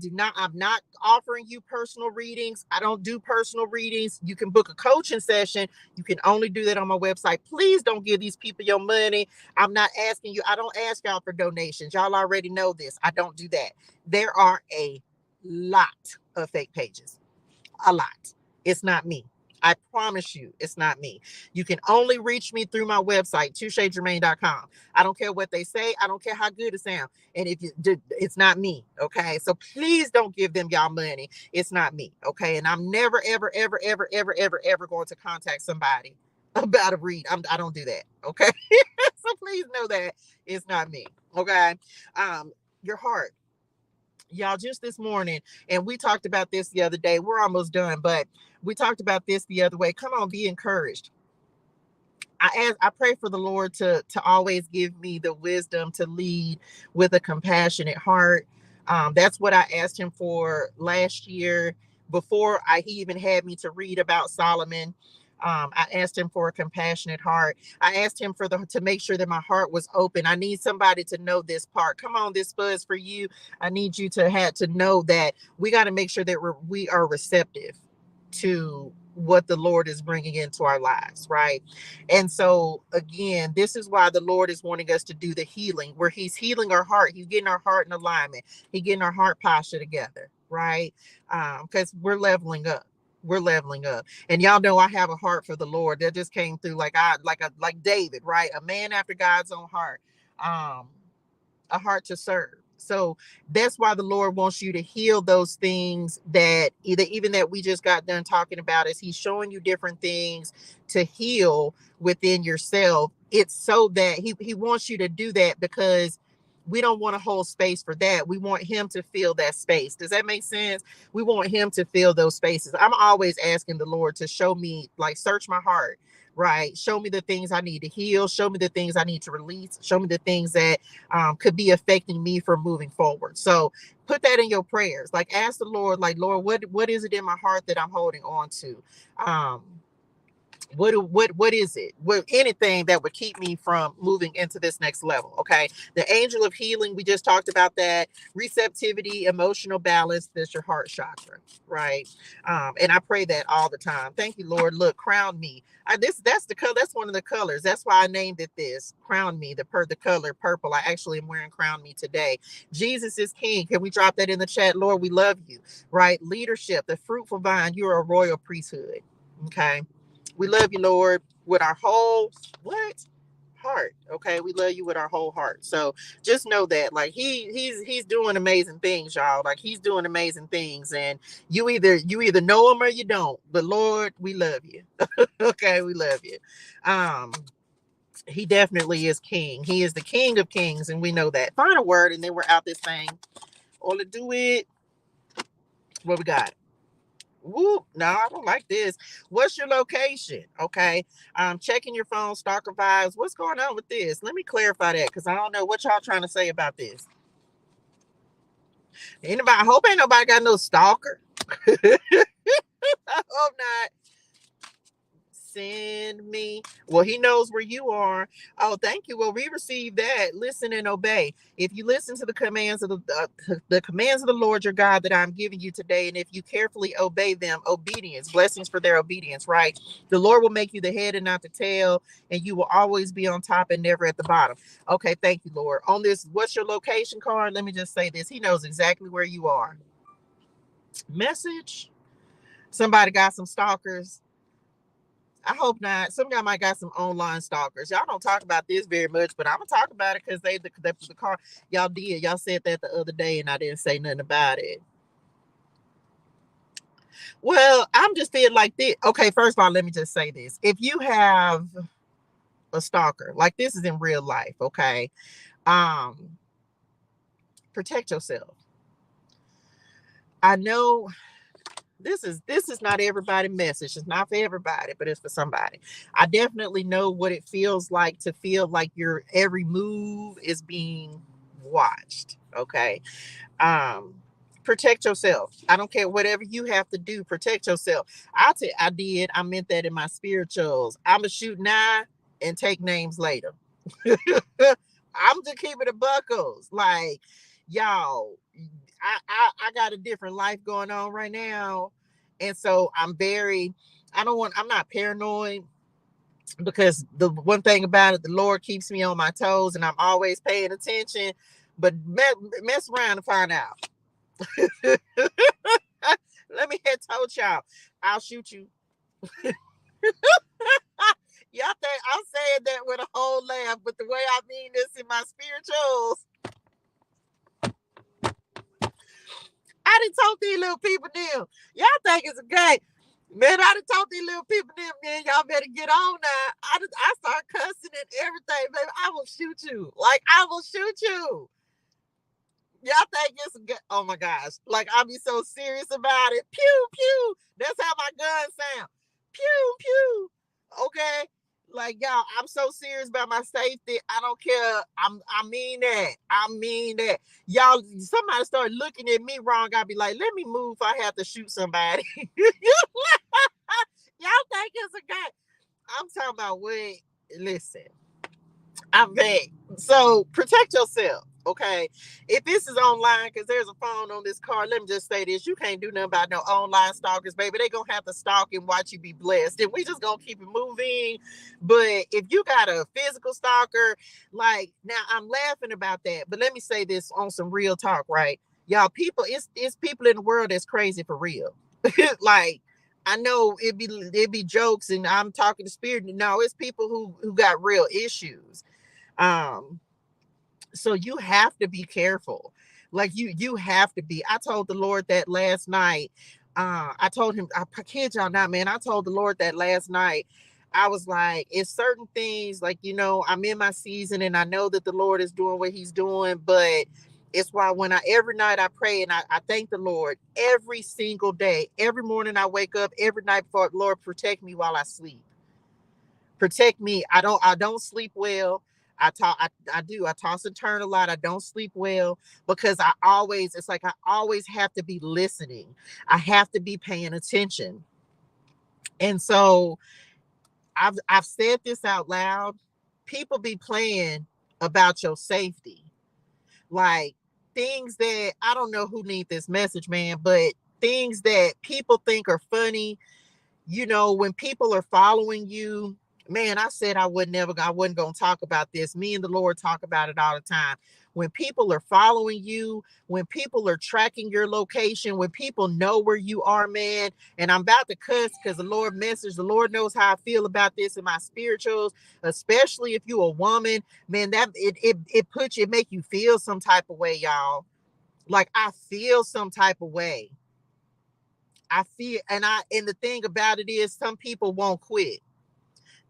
not offering you personal readings. I don't do personal readings. You can book a coaching session. You can only do that on my website. Please don't give these people your money. I'm not asking you. I don't ask y'all for donations. Y'all already know this. I don't do that. There are a lot of fake pages. A lot. It's not me. I promise you, it's not me. You can only reach me through my website, touchegermain.com. I don't care what they say. I don't care how good it sounds. And if it's not me, okay? So please don't give them y'all money. It's not me, okay? And I'm never, ever, ever, ever, ever, ever, ever going to contact somebody about a read. I don't do that, okay? So please know that it's not me, okay? Your heart. Y'all, just this morning, and we talked about this the other day. We're almost done, but we talked about this the other way. Come on, be encouraged. I pray for the Lord to always give me the wisdom to lead with a compassionate heart. That's what I asked him for last year before he even had me to read about Solomon. I asked him for a compassionate heart. I asked him to make sure that my heart was open. I need somebody to know this part. Come on, this buzz for you. I need you to know that we got to make sure that we are receptive to what the Lord is bringing into our lives, right? And so again, this is why the Lord is wanting us to do the healing, where he's healing our heart. He's getting our heart in alignment. He's getting our heart posture together, right? Because we're leveling up. We're leveling up. And y'all know I have a heart for the Lord. That just came through like David, right? A man after God's own heart. A heart to serve. So that's why the Lord wants you to heal those things that even that we just got done talking about, is he's showing you different things to heal within yourself. It's so that he wants you to do that, because we don't want to hold space for that. We want him to fill that space. Does that make sense? We want him to fill those spaces. I'm always asking the Lord to show me, like, search my heart, right? Show me the things I need to heal. Show me the things I need to release. Show me the things that could be affecting me from moving forward. So put that in your prayers. Like, ask the Lord, like, Lord, what is it in my heart that I'm holding on to? What is it? Anything that would keep me from moving into this next level? Okay. The angel of healing, we just talked about that. Receptivity, emotional balance, that's your heart chakra, right? And I pray that all the time. Thank you, Lord. Look, crown me. That's the color. That's one of the colors. That's why I named it this. Crown me. The color purple. I actually am wearing crown me today. Jesus is King. Can we drop that in the chat? Lord, we love you. Right? Leadership, the fruitful vine. You're a royal priesthood. Okay. We love you, Lord, with our whole heart. Okay, we love you with our whole heart. So just know that, like, he's doing amazing things, y'all. Like, he's doing amazing things, and you either know him or you don't. But Lord, we love you. Okay, we love you. He definitely is King. He is the King of Kings, and we know that. Final word, and then we're out this thing. All to do it. What we got? Whoop, no, I don't like this. What's your location? Okay. Checking your phone, stalker vibes. What's going on with this? Let me clarify that, because I don't know what y'all trying to say about this. Anybody? I hope ain't nobody got no stalker. I hope not. Send me. Well, he knows where you are. Oh, thank you. Well, we received that. Listen and obey. If you listen to the commands of the commands of the Lord your God that I'm giving you today, and if you carefully obey them, obedience, blessings for their obedience, right? The Lord will make you the head and not the tail, and you will always be on top and never at the bottom. Okay, thank you, Lord. On this, what's your location card? Let me just say this. He knows exactly where you are. Message. Somebody got some stalkers. I hope not. Some of y'all might got some online stalkers. Y'all don't talk about this very much, but I'm gonna talk about it because the car y'all did. Y'all said that the other day, and I didn't say nothing about it. Well, I'm just feeling like this. Okay, first of all, let me just say this: if you have a stalker, like this is in real life, okay, protect yourself. I know this is not everybody's message. It's not for everybody, but it's for somebody. I definitely know what it feels like to feel like your every move is being watched. Okay. Um, protect yourself. I don't care whatever you have to do, protect yourself. I meant that in my spirituals. I'ma shoot now and take names later. I'm just keeping the buckles. Like, y'all, I got a different life going on right now. And so I'm not paranoid because the one thing about it, the Lord keeps me on my toes and I'm always paying attention. But mess around and find out. Let me have told y'all, I'll shoot you. Y'all think I'm saying that with a whole laugh, but the way I mean this in my spirituals, I done told these little people them. Y'all think it's a game. Man, I done told these little people them, man, y'all better get on now. I start cussing and everything, baby. I will shoot you. Like, I will shoot you. Y'all think it's a good, oh my gosh. Like, I'll be so serious about it. Pew, pew. That's how my gun sound. Pew, pew. Okay. Like, y'all, I'm so serious about my safety. I don't care. I mean that. I mean that. Y'all, somebody start looking at me wrong. I'll be like, let me move if I have to shoot somebody. Y'all think it's a guy. I'm talking about, wait, listen. I'm back. So protect yourself, okay? If this is online, because there's a phone on this card, let me just say this: you can't do nothing about no online stalkers, baby. They gonna have to stalk and watch you be blessed, and we just gonna keep it moving. But if you got a physical stalker, like now, I'm laughing about that. But let me say this on some real talk, right? Y'all, it's people in the world that's crazy for real. Like, I know it'd be jokes, and I'm talking to spirit. No, it's people who got real issues. um so you have to be careful. Like, you have to be. I told the Lord that last night. I told him, I kid y'all not, man, I told the Lord that last night. I was like, it's certain things, like, I'm in my season and I know that the Lord is doing what he's doing, but it's why when every night I pray and I thank the Lord every single day, every morning I wake up, every night before, Lord, protect me while I sleep. Protect me. I don't sleep well. I toss and turn a lot. I don't sleep well because it's like I always have to be listening. I have to be paying attention. And so I've said this out loud. People be playing about your safety. Like, things that I don't know who need this message, man, but things that people think are funny, when people are following you. Man, I said I wasn't going to talk about this. Me and the Lord talk about it all the time. When people are following you, when people are tracking your location, when people know where you are, man. And I'm about to cuss because the Lord knows how I feel about this in my spirituals, especially if you're a woman, man, that it make you feel some type of way, y'all. Like, I feel some type of way. I feel, and the thing about it is, some people won't quit.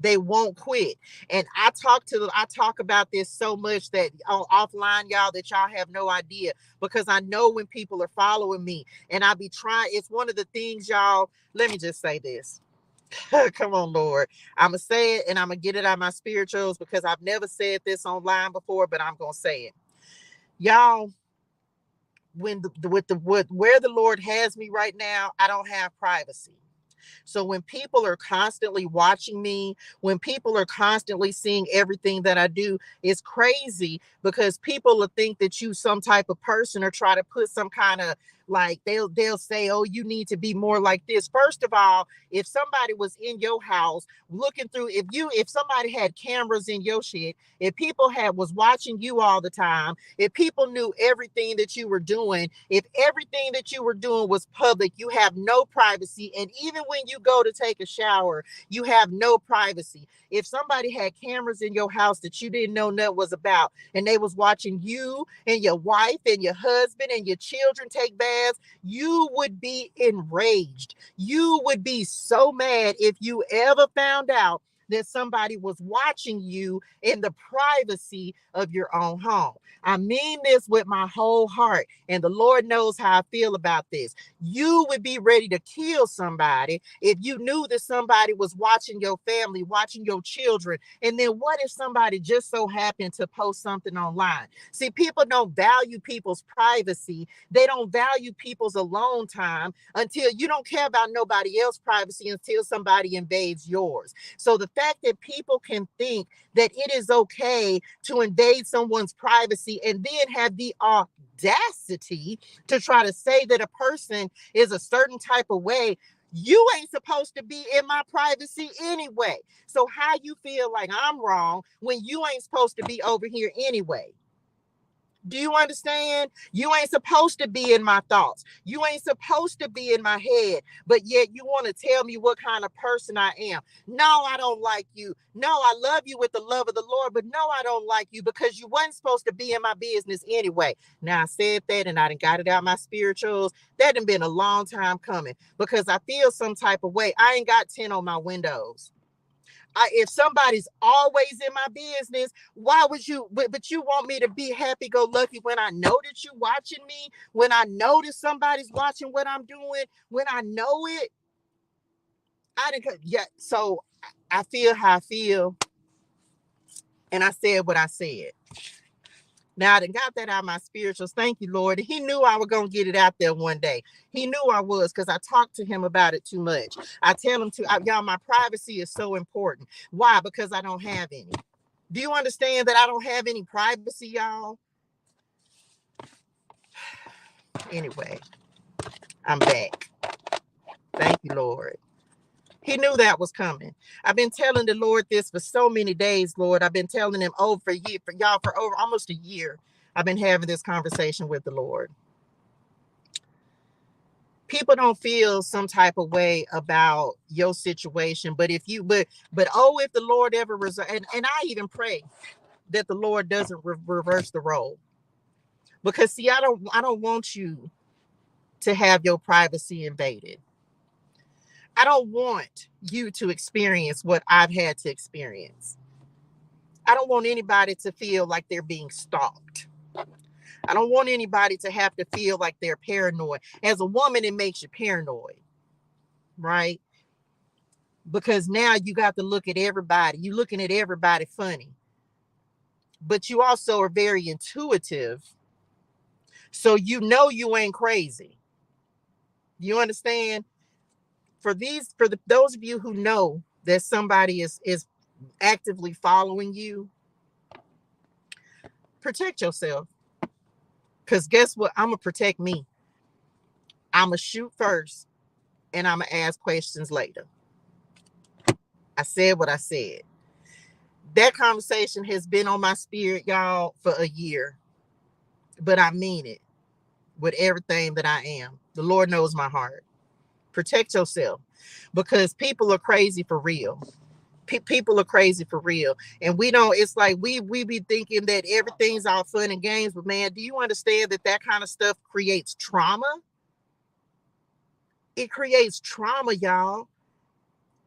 They won't quit. And I talk about this so much that on offline, y'all, that y'all have no idea, because I know when people are following me, and I be trying. It's one of the things, y'all. Let me just say this. Come on, Lord. I'm gonna say it, and I'm gonna get it out of my spirituals, because I've never said this online before, but I'm gonna say it. Y'all, where the Lord has me right now, I don't have privacy. So when people are constantly watching me, when people are constantly seeing everything that I do, it's crazy because people will think that you some type of person or try to put some kind of like they'll say, oh, you need to be more like this. First of all, if somebody was in your house looking through, if somebody had cameras in your shit, if people was watching you all the time, if people knew everything that you were doing, if everything that you were doing was public, you have no privacy. And even when you go to take a shower, you have no privacy. If somebody had cameras in your house that you didn't know nothing was about, and they was watching you and your wife and your husband and your children take baths, you would be enraged. You would be so mad if you ever found out that somebody was watching you in the privacy of your own home. I mean this with my whole heart, and the Lord knows how I feel about this. You would be ready to kill somebody if you knew that somebody was watching your family, watching your children. And then what if somebody just so happened to post something online? See, people don't value people's privacy. They don't value people's alone time until you don't care about nobody else's privacy until somebody invades yours. So the fact that people can think that it is okay to invade someone's privacy and then have the audacity to try to say that a person is a certain type of way, you ain't supposed to be in my privacy anyway. So how you feel like I'm wrong when you ain't supposed to be over here anyway? Do you understand? You ain't supposed to be in my thoughts. You ain't supposed to be in my head, but yet you want to tell me what kind of person I am. No, I don't like you. No, I love you with the love of the Lord, but no, I don't like you because you wasn't supposed to be in my business anyway. Now I said that and I done got it out my spirituals. That done been a long time coming because I feel some type of way. I ain't got 10 on my windows. If somebody's always in my business, why would you, but you want me to be happy-go-lucky when I know that you watching me, when I know that somebody's watching what I'm doing, when I know it? So I feel how I feel, and I said what I said. Now I done got that out of my spirituals. Thank you, Lord. He knew I was going to get it out there one day. He knew I was because I talked to him about it too much. I tell him y'all, my privacy is so important. Why? Because I don't have any. Do you understand that I don't have any privacy, y'all? Anyway, I'm back. Thank you, Lord. He knew that was coming. I've been telling the Lord this for so many days, Lord. I've been telling him for over almost a year. I've been having this conversation with the Lord. People don't feel some type of way about your situation, but if the Lord ever and I even pray that the Lord doesn't reverse the role, because see, I don't want you to have your privacy invaded. I don't want you to experience what I've had to experience. I don't want anybody to feel like they're being stalked. I don't want anybody to have to feel like they're paranoid. As a woman, it makes you paranoid, right? Because now you got to look at everybody. You're looking at everybody funny. But you also are very intuitive. So you know you ain't crazy. You understand? Those of you who know that somebody is actively following you, protect yourself. Because guess what? I'm going to protect me. I'm going to shoot first and I'm going to ask questions later. I said what I said. That conversation has been on my spirit, y'all, for a year. But I mean it with everything that I am. The Lord knows my heart. Protect yourself because people are crazy for real. People are crazy for real. And it's like we be thinking that everything's all fun and games, but man, do you understand that kind of stuff creates trauma? It creates trauma, y'all.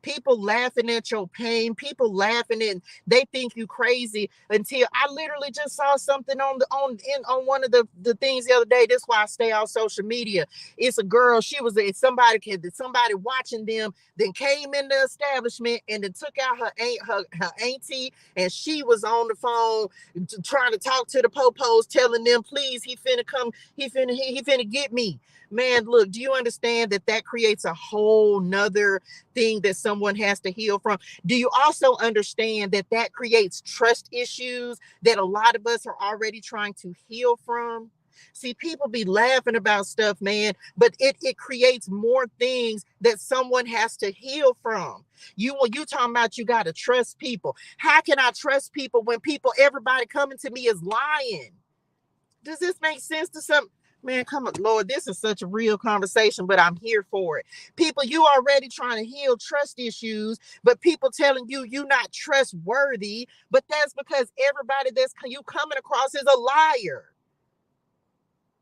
People laughing at your pain, people laughing and they think you crazy until I literally just saw something on one of the things the other day. That's why I stay on social media. It's a girl, somebody watching them, then came in the establishment and then took out her auntie, and she was on the phone trying to talk to the popos, telling them, please, he finna come, he finna get me. Man, look, do you understand that creates a whole nother thing that someone has to heal from? Do you also understand that creates trust issues that a lot of us are already trying to heal from? See, people be laughing about stuff, man, but it creates more things that someone has to heal from. When you talking about you got to trust people. How can I trust people when everybody coming to me is lying? Does this make sense to some? Man, come on, Lord, this is such a real conversation, but I'm here for it. People, you already trying to heal trust issues, but people telling you you're not trustworthy, but that's because everybody that's you coming across is a liar.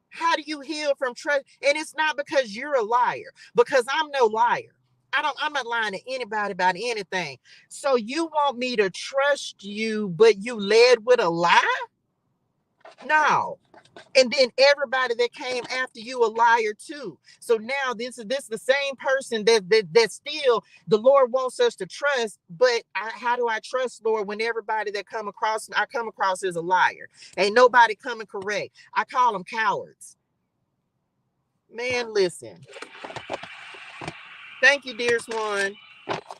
How do you heal from trust? And it's not because you're a liar, because I'm no liar. I'm not lying to anybody about anything. So you want me to trust you, but you led with a lie? No. And then everybody that came after you a liar too. So now this is the same person that still the Lord wants us to trust. But how do I trust, Lord, when everybody that I come across is a liar? Ain't nobody coming correct. I call them cowards. Man, listen. Thank you, dear Swan.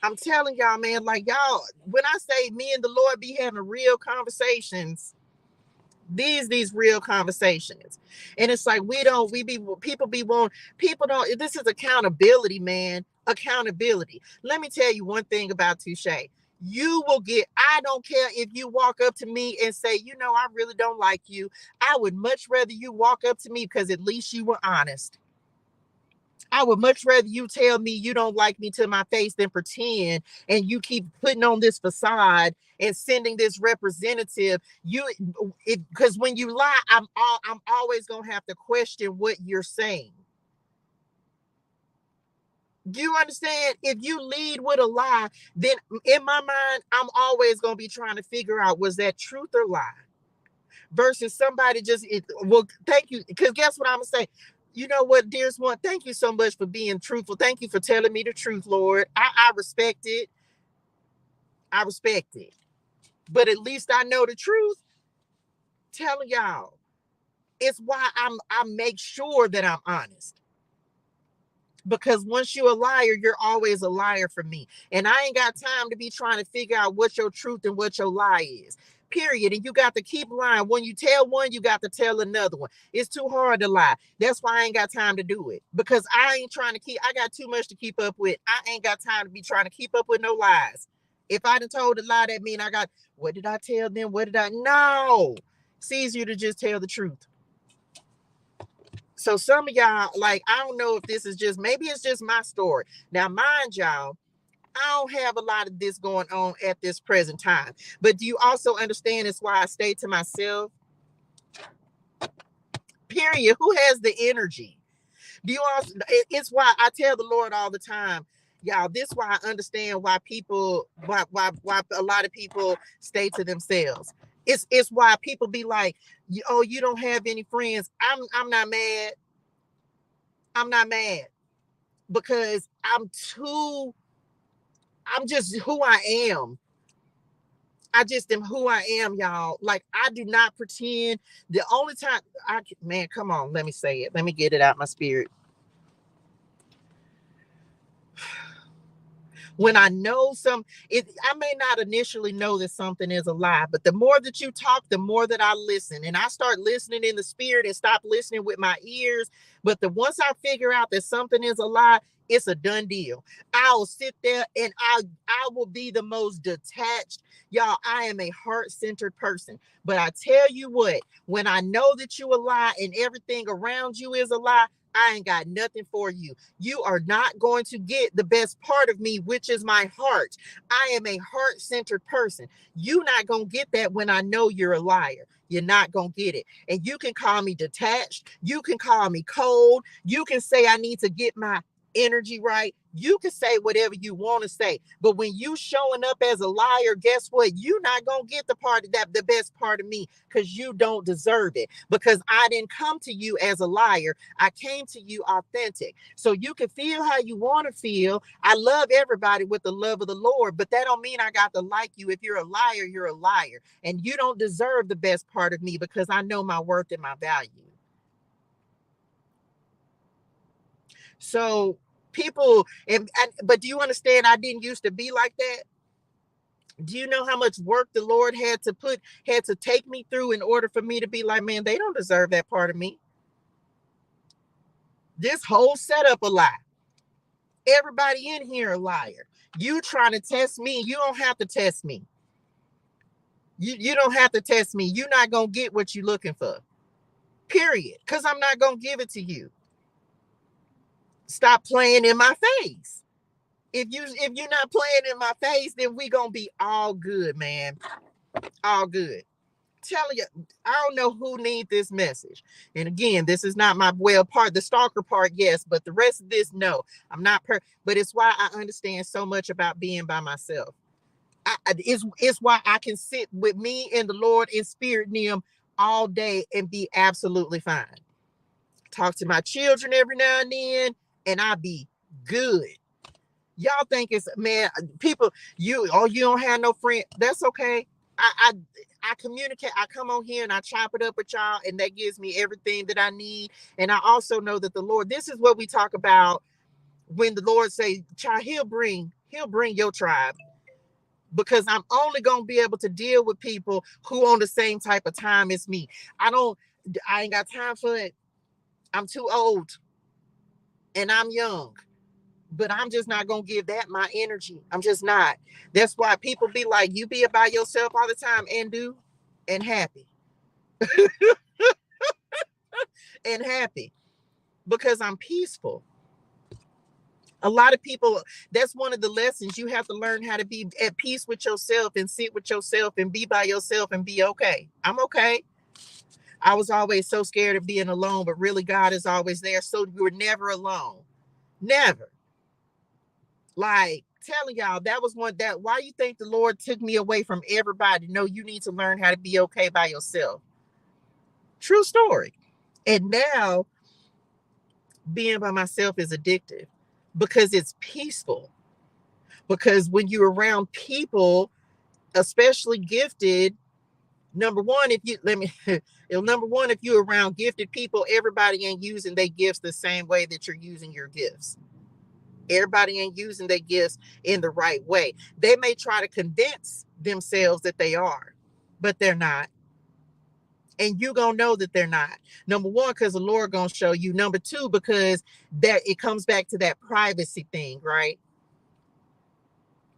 I'm telling y'all, man, like y'all, when I say me and the Lord be having real conversations, these real conversations. And it's like people don't, this is accountability, man. Accountability. Let me tell you one thing about Touche. I don't care if you walk up to me and say, I really don't like you. I would much rather you walk up to me because at least you were honest. I would much rather you tell me you don't like me to my face than pretend and you keep putting on this facade and sending this representative. Because when you lie, I'm always gonna have to question what you're saying. Do you understand? If you lead with a lie, then in my mind, I'm always gonna be trying to figure out, was that truth or lie? Versus somebody thank you. Because guess what I'm gonna say? You know what, dearest one, thank you so much for being truthful. Thank you for telling me the truth, Lord. I respect it. I respect it. But at least I know the truth. Telling y'all. It's why I make sure that I'm honest. Because once you're a liar, you're always a liar for me. And I ain't got time to be trying to figure out what your truth and what your lie is. Period. And you got to keep lying. When you tell one, you got to tell another one. It's too hard to lie. That's why I ain't got time to do it. Because I got too much to keep up with. I ain't got time to be trying to keep up with no lies. If I done told a lie, that mean what did I tell them? No. It's easier to just tell the truth. So some of y'all, like, I don't know if this is maybe it's just my story. Now, mind y'all, I don't have a lot of this going on at this present time. But do you also understand it's why I stay to myself? Period. Who has the energy? It's why I tell the Lord all the time, y'all, this is why I understand why a lot of people stay to themselves. It's why people be like, oh, you don't have any friends. I'm not mad. I'm not mad because I'm just who I am. I just am who I am, y'all. Like, I do not pretend. The only time man, come on, let me say it. Let me get it out my spirit. When I know I may not initially know that something is a lie, but the more that you talk, the more that I listen. And I start listening in the spirit and stop listening with my ears. But once I figure out that something is a lie, it's a done deal. I'll sit there and I will be the most detached. Y'all, I am a heart-centered person. But I tell you what, when I know that you a lie and everything around you is a lie, I ain't got nothing for you. You are not going to get the best part of me, which is my heart. I am a heart-centered person. You're not going to get that when I know you're a liar. You're not going to get it. And you can call me detached. You can call me cold. You can say I need to get my energy right. You can say whatever you want to say, but when you showing up as a liar, guess what? You're not gonna get the best part of me, because you don't deserve it. Because I didn't come to you as a liar. I came to you authentic. So you can feel how you want to feel. I love everybody with the love of the Lord, but that don't mean I got to like you. If you're a liar, you're a liar, and you don't deserve the best part of me, because I know my worth and my value. So people, but do you understand? I didn't used to be like that. Do you know how much work the Lord had to take me through in order for me to be like, man, they don't deserve that part of me. This whole setup a lie. Everybody in here a liar. You trying to test me? You don't have to test me. You don't have to test me. You're not gonna get what you're looking for. Period. Because I'm not gonna give it to you. Stop playing in my face. If you're not playing in my face, then we gonna be all good, man. All good. Telling you, I don't know who needs this message. And again, this is not my the stalker part, yes, but the rest of this, no. I'm not but it's why I understand so much about being by myself. It's why I can sit with me and the Lord in spirit name all day and be absolutely fine. Talk to my children every now and then, and I be good. Y'all think it's, man, people, you don't have no friend. That's okay. I communicate. I come on here and I chop it up with y'all, and that gives me everything that I need. And I also know that the Lord, this is what we talk about when the Lord say, child, he'll bring your tribe, because I'm only going to be able to deal with people who on the same type of time as me. I ain't got time for it. I'm too old and I'm young. But I'm just not going to give that my energy. I'm just not. That's why people be like, you be about yourself all the time, and happy. And happy. Because I'm peaceful. A lot of people, that's one of the lessons. You have to learn how to be at peace with yourself and sit with yourself and be by yourself and be okay. I'm okay. I was always so scared of being alone, but really God is always there. So you're never alone. Never. Like, telling y'all, that was why you think the Lord took me away from everybody? No, you need to learn how to be okay by yourself. True story. And now being by myself is addictive, because it's peaceful. Because when you're around people, especially gifted, number one, if you're around gifted people, everybody ain't using their gifts the same way that you're using your gifts. Everybody ain't using their gifts in the right way. They may try to convince themselves that they are, but they're not. And you gonna know that they're not. Number one, because the Lord gonna show you. Number two, because that it comes back to that privacy thing, right?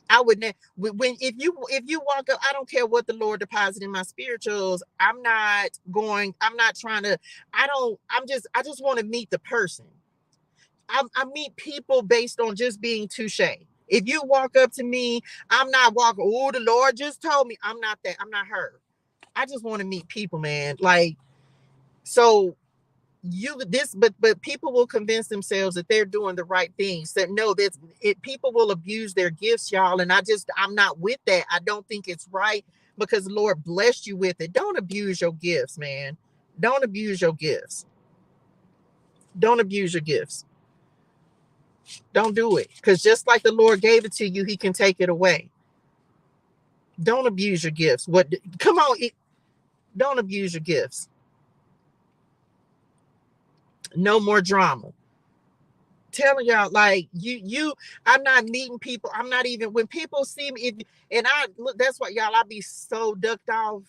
I would when if you walk up, I don't care what the Lord deposited in my spirituals. I'm not trying to. I just want to meet the person. I meet people based on just being touche. If you walk up to me, I'm not walking, oh, the Lord just told me. I'm not that. I'm not her. I just want to meet people, man. Like, so but people will convince themselves that they're doing the right things. That no, that's it. People will abuse their gifts, y'all. And I'm not with that. I don't think it's right, because the Lord blessed you with it. Don't abuse your gifts, man. Don't abuse your gifts. Don't abuse your gifts. Don't do it. Because just like the Lord gave it to you, he can take it away. Don't abuse your gifts. Come on. Don't abuse your gifts. No more drama. Telling y'all, like, I'm not meeting people. I'm not even, when people see me, that's why, y'all, I be so ducked off.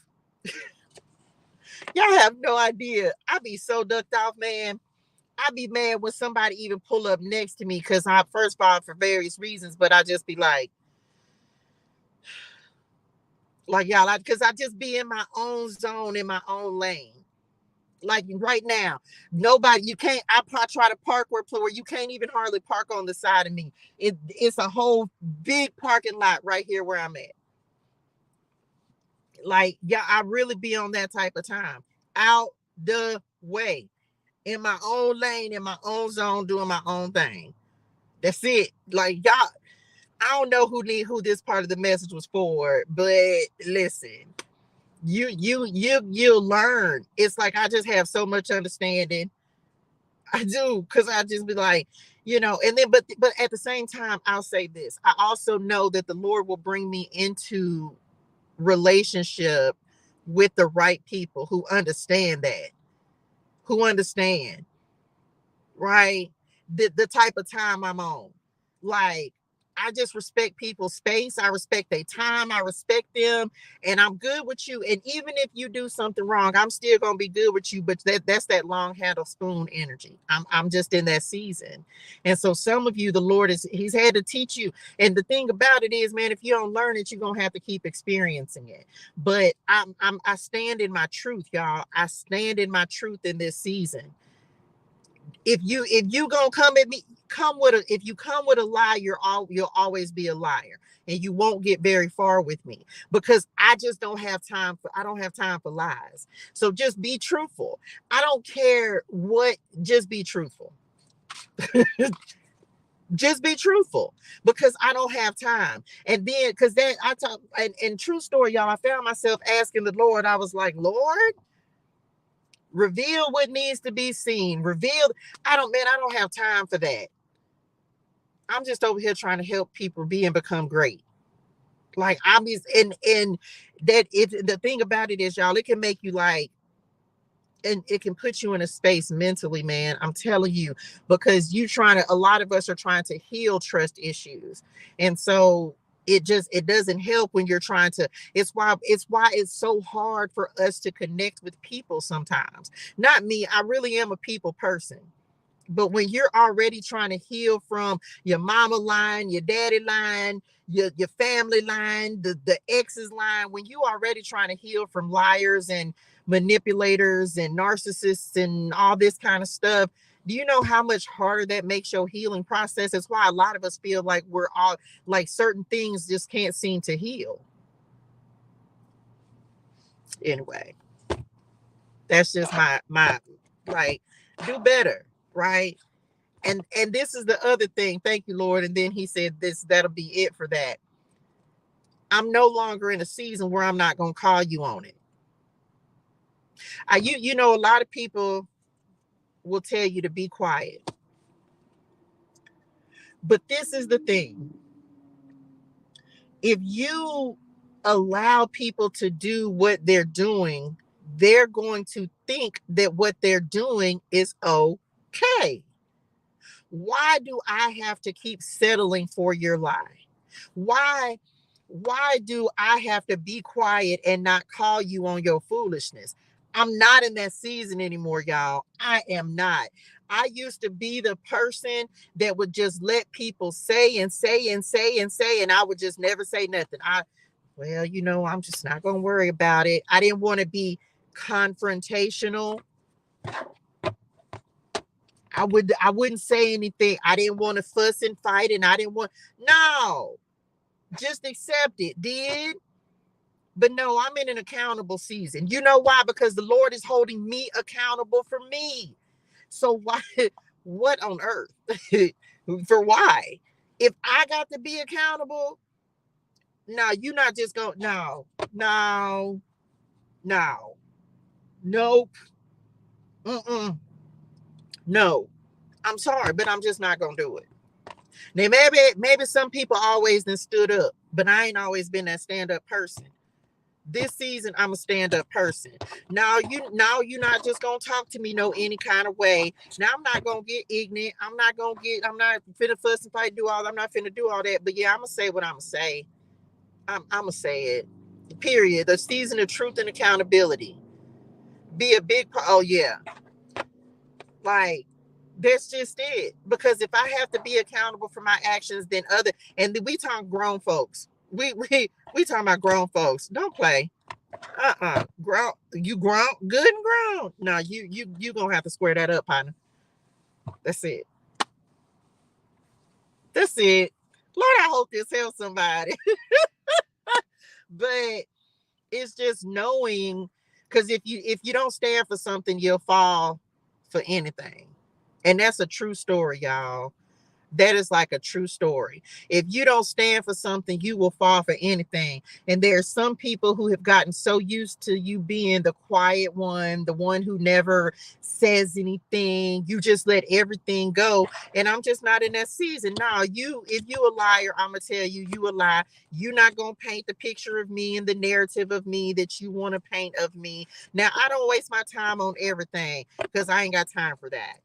Y'all have no idea. I be so ducked off, man. I be mad when somebody even pull up next to me, because I first of all, for various reasons, but I just be like y'all, because I just be in my own zone, in my own lane. Like right now, nobody, I try to park where you can't even hardly park on the side of me. It's a whole big parking lot right here where I'm at. Like, yeah, I really be on that type of time. Out the way. In my own lane, in my own zone, doing my own thing. That's it. Like, y'all, I don't know who this part of the message was for, but listen, you'll learn. It's like I just have so much understanding. I do, because I just be like, and then but at the same time, I'll say this. I also know that the Lord will bring me into relationship with the right people who understand that, who understand, right? The type of time I'm on. Like, I just respect people's space. I respect their time. I respect them. And I'm good with you. And even if you do something wrong, I'm still gonna be good with you. But that's that long handle spoon energy. I'm just in that season. And so some of you, the Lord He's had to teach you. And the thing about it is, man, if you don't learn it, you're gonna have to keep experiencing it. But I stand in my truth, y'all. I stand in my truth in this season. If you gonna come at me, if you come with a lie, you'll always be a liar, and you won't get very far with me, because I don't have time for lies. So just be truthful. I don't care what, just be truthful. Just be truthful, because I don't have time. And then, because then I talk, and true story, y'all, I found myself asking the Lord. I was like, Lord, reveal what needs to be seen. I don't have time for that. I'm just over here trying to help people be and become great. Like, and that the thing about it is, y'all, it can make you like, and it can put you in a space mentally, man. I'm telling you, because a lot of us are trying to heal trust issues. And so it doesn't help when you're trying to, it's why it's so hard for us to connect with people sometimes. Not me. I really am a people person. But when you're already trying to heal from your mama line, your daddy line, your family line, the ex's line, when you already trying to heal from liars and manipulators and narcissists and all this kind of stuff, do you know how much harder that makes your healing process? That's why a lot of us feel like we're all like, certain things just can't seem to heal. Anyway, that's just my like, do better, right? And this is the other thing. Thank you, Lord. And then he said that'll be it for that. I'm no longer in a season where I'm not going to call you on it. A lot of people will tell you to be quiet. But this is the thing. If you allow people to do what they're doing, they're going to think that what they're doing is okay. Why do I have to keep settling for your lie? Why do I have to be quiet and not call you on your foolishness? I'm not in that season anymore, y'all. I am not. I used to be the person that would just let people say and say and say and say, and I would just never say nothing. I'm just not going to worry about it. I didn't want to be confrontational. I wouldn't say anything. I didn't want to fuss and fight, and I didn't want, no, just accept it. But no, I'm in an accountable season. You know why? Because the Lord is holding me accountable for me. So why, what on earth? For why? If I got to be accountable, no, you're not just going, no, nope. No, I'm sorry, but I'm just not going to do it. Now, maybe some people always then stood up, but I ain't always been that stand-up person. This season, I'm a stand-up person. Now you're not just gonna talk to me any kind of way. Now I'm not gonna get ignorant. I'm not finna fuss and fight, I'm not finna do all that. But yeah, I'm gonna say what I'm gonna say. I'm gonna say it. Period. The season of truth and accountability. Be a big part. Oh yeah. Like, that's just it. Because if I have to be accountable for my actions, then and we talk grown folks. We talking about grown folks. Don't play. Grown, you grown, good and grown. No, you gonna have to square that up, partner. That's it. That's it. Lord, I hope this helps somebody. But it's just knowing, because if you don't stand for something, you'll fall for anything. And that's a true story, y'all. That is like a true story. If you don't stand for something, you will fall for anything. And there are some people who have gotten so used to you being the quiet one, the one who never says anything. You just let everything go. And I'm just not in that season. No, if you a liar, I'm gonna tell you, you a lie. You're not gonna paint the picture of me and the narrative of me that you want to paint of me. Now, I don't waste my time on everything because I ain't got time for that.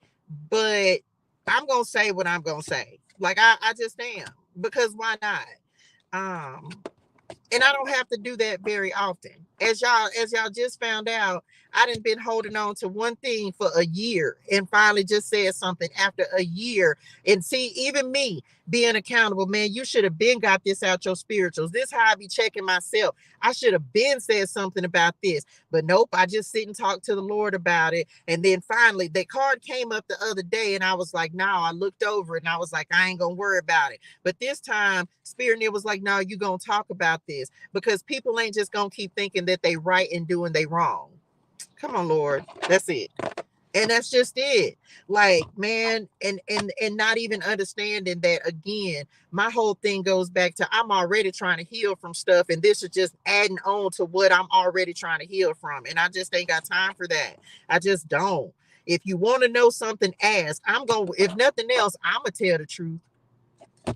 But I'm gonna say what I'm gonna say. Like I just am, because why not? Um, and I don't have to do that very often. As y'all just found out, I done been holding on to one thing for a year and finally just said something after a year. And see, even me being accountable, man, you should have been got this out your spirituals. This how I be checking myself. I should have been said something about this. But nope, I just sit and talk to the Lord about it. And then finally the card came up the other day and I was like, no, I looked over it and I was like, I ain't gonna worry about it. But this time Spirit was like, no, you gonna talk about this, because people ain't just gonna keep thinking that they right and doing they wrong. Come on, Lord. That's it. And that's just it. Like, man, and not even understanding that, again, my whole thing goes back to I'm already trying to heal from stuff, and this is just adding on to what I'm already trying to heal from. And I just ain't got time for that. I just don't. If you want to know something, ask. If nothing else, I'm gonna tell the truth.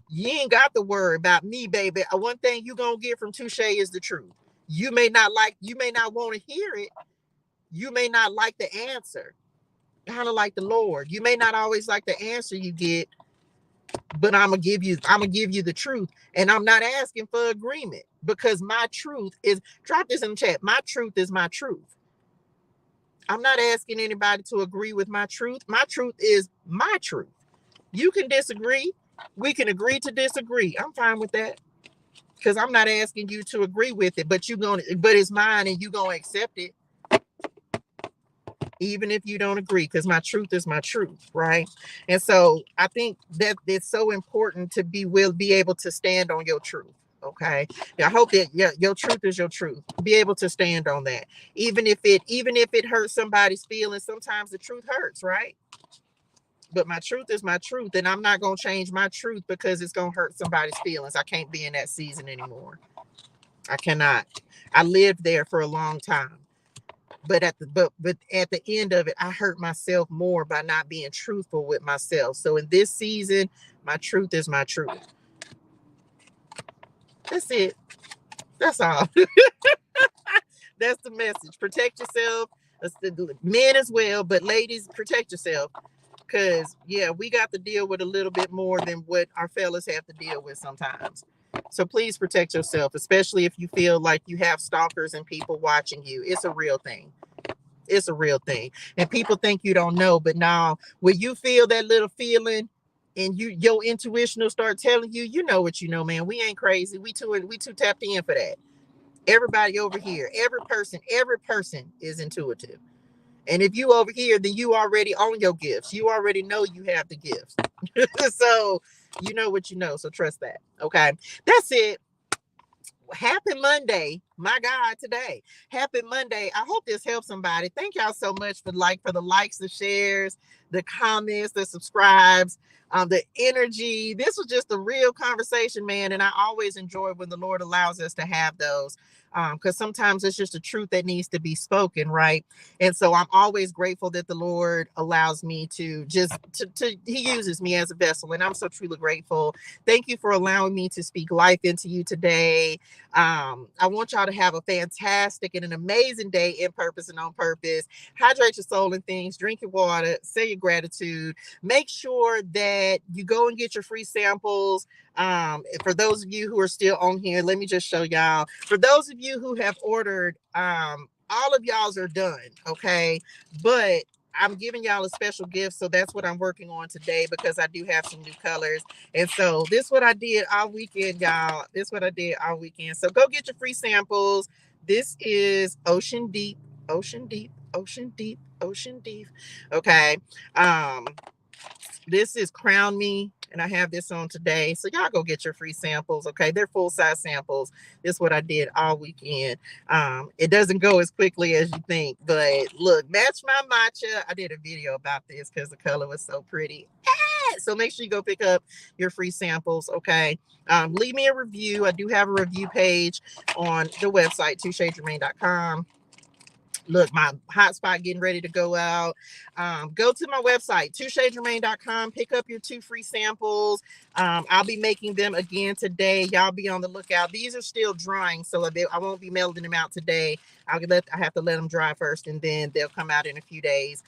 You ain't got to worry about me, baby. One thing you gonna get from Touche is the truth. You may not want to hear it. You may not like the answer. Kind of like the Lord. You may not always like the answer you get, but I'm gonna give you the truth. And I'm not asking for agreement, because my truth is, drop this in the chat. My truth is my truth. I'm not asking anybody to agree with my truth. My truth is my truth. You can disagree. We can agree to disagree. I'm fine with that, because I'm not asking you to agree with it, but it's mine and you gonna accept it, even if you don't agree, because my truth is my truth, right? And so I think that it's so important to be able to stand on your truth. Okay. I hope that your truth is your truth. Be able to stand on that. Even if it hurts somebody's feelings, sometimes the truth hurts, right? But my truth is my truth, and I'm not going to change my truth because it's going to hurt somebody's feelings. I can't be in that season anymore. I cannot. I lived there for a long time. But at the end of it, I hurt myself more by not being truthful with myself. So in this season, my truth is my truth. That's it. That's all. That's the message. Protect yourself. Men as well, but ladies, protect yourself. Because, yeah, we got to deal with a little bit more than what our fellas have to deal with sometimes. So please protect yourself, especially if you feel like you have stalkers and people watching you. It's a real thing. It's a real thing. And people think you don't know, but now when you feel that little feeling and your intuition will start telling you, you know what you know, man. We ain't crazy. We too tapped in for that. Everybody over here, every person is intuitive. And if you over here, then you already own your gifts. You already know you have the gifts. So you know what you know. So trust that. Okay. That's it. Happy Monday. My God, today. Happy Monday. I hope this helps somebody. Thank y'all so much for the likes, the shares, the comments, the subscribes, the energy. This was just a real conversation, man. And I always enjoy when the Lord allows us to have those. Because sometimes it's just the truth that needs to be spoken, right? And so I'm always grateful that the Lord allows me to he uses me as a vessel. And I'm so truly grateful. Thank you for allowing me to speak life into you today. I want y'all to have a fantastic and an amazing day in purpose and on purpose. Hydrate your soul and things, drink your water, say your gratitude. Make sure that you go and get your free samples. For those of you who are still on here, let me just show y'all. For those of you who have ordered, all of y'all's are done, okay? But I'm giving y'all a special gift, so that's what I'm working on today, because I do have some new colors. And so this is what I did all weekend, y'all. This is what I did all weekend. So go get your free samples. This is Ocean Deep, Ocean Deep, Ocean Deep, Ocean Deep. Okay. This is Crown Me, and I have this on today. So y'all go get your free samples, okay? They're full-size samples. This is what I did all weekend. It doesn't go as quickly as you think, but look, match my matcha. I did a video about this because the color was so pretty. So make sure you go pick up your free samples. Okay. Leave me a review. I do have a review page on the website, touchejermaine.com. Look, my hotspot getting ready to go out. Go to my website, touchejermaine.com. Pick up your 2 free samples. I'll be making them again today. Y'all be on the lookout. These are still drying, so I won't be mailing them out today. I have to let them dry first, and then they'll come out in a few days.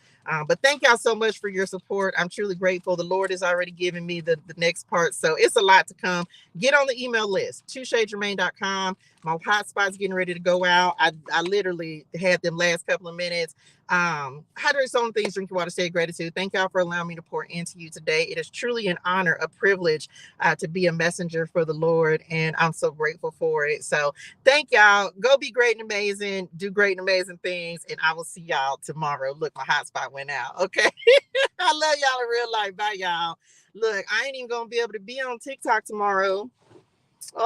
But thank y'all so much for your support. I'm truly grateful. The Lord has already given me the next part, so it's a lot to come. Get on the email list, touchejermaine.com. My hotspot's getting ready to go out. I literally had them last couple of minutes. Hydrate some things, drink your water, stay gratitude. Thank y'all for allowing me to pour into you today. It is truly an honor, a privilege to be a messenger for the Lord, and I'm so grateful for it. So thank y'all. Go be great and amazing. Do great and amazing things, and I will see y'all tomorrow. Look, my hotspot went out. Okay. I love y'all in real life. Bye, y'all. Look, I ain't even gonna be able to be on TikTok tomorrow.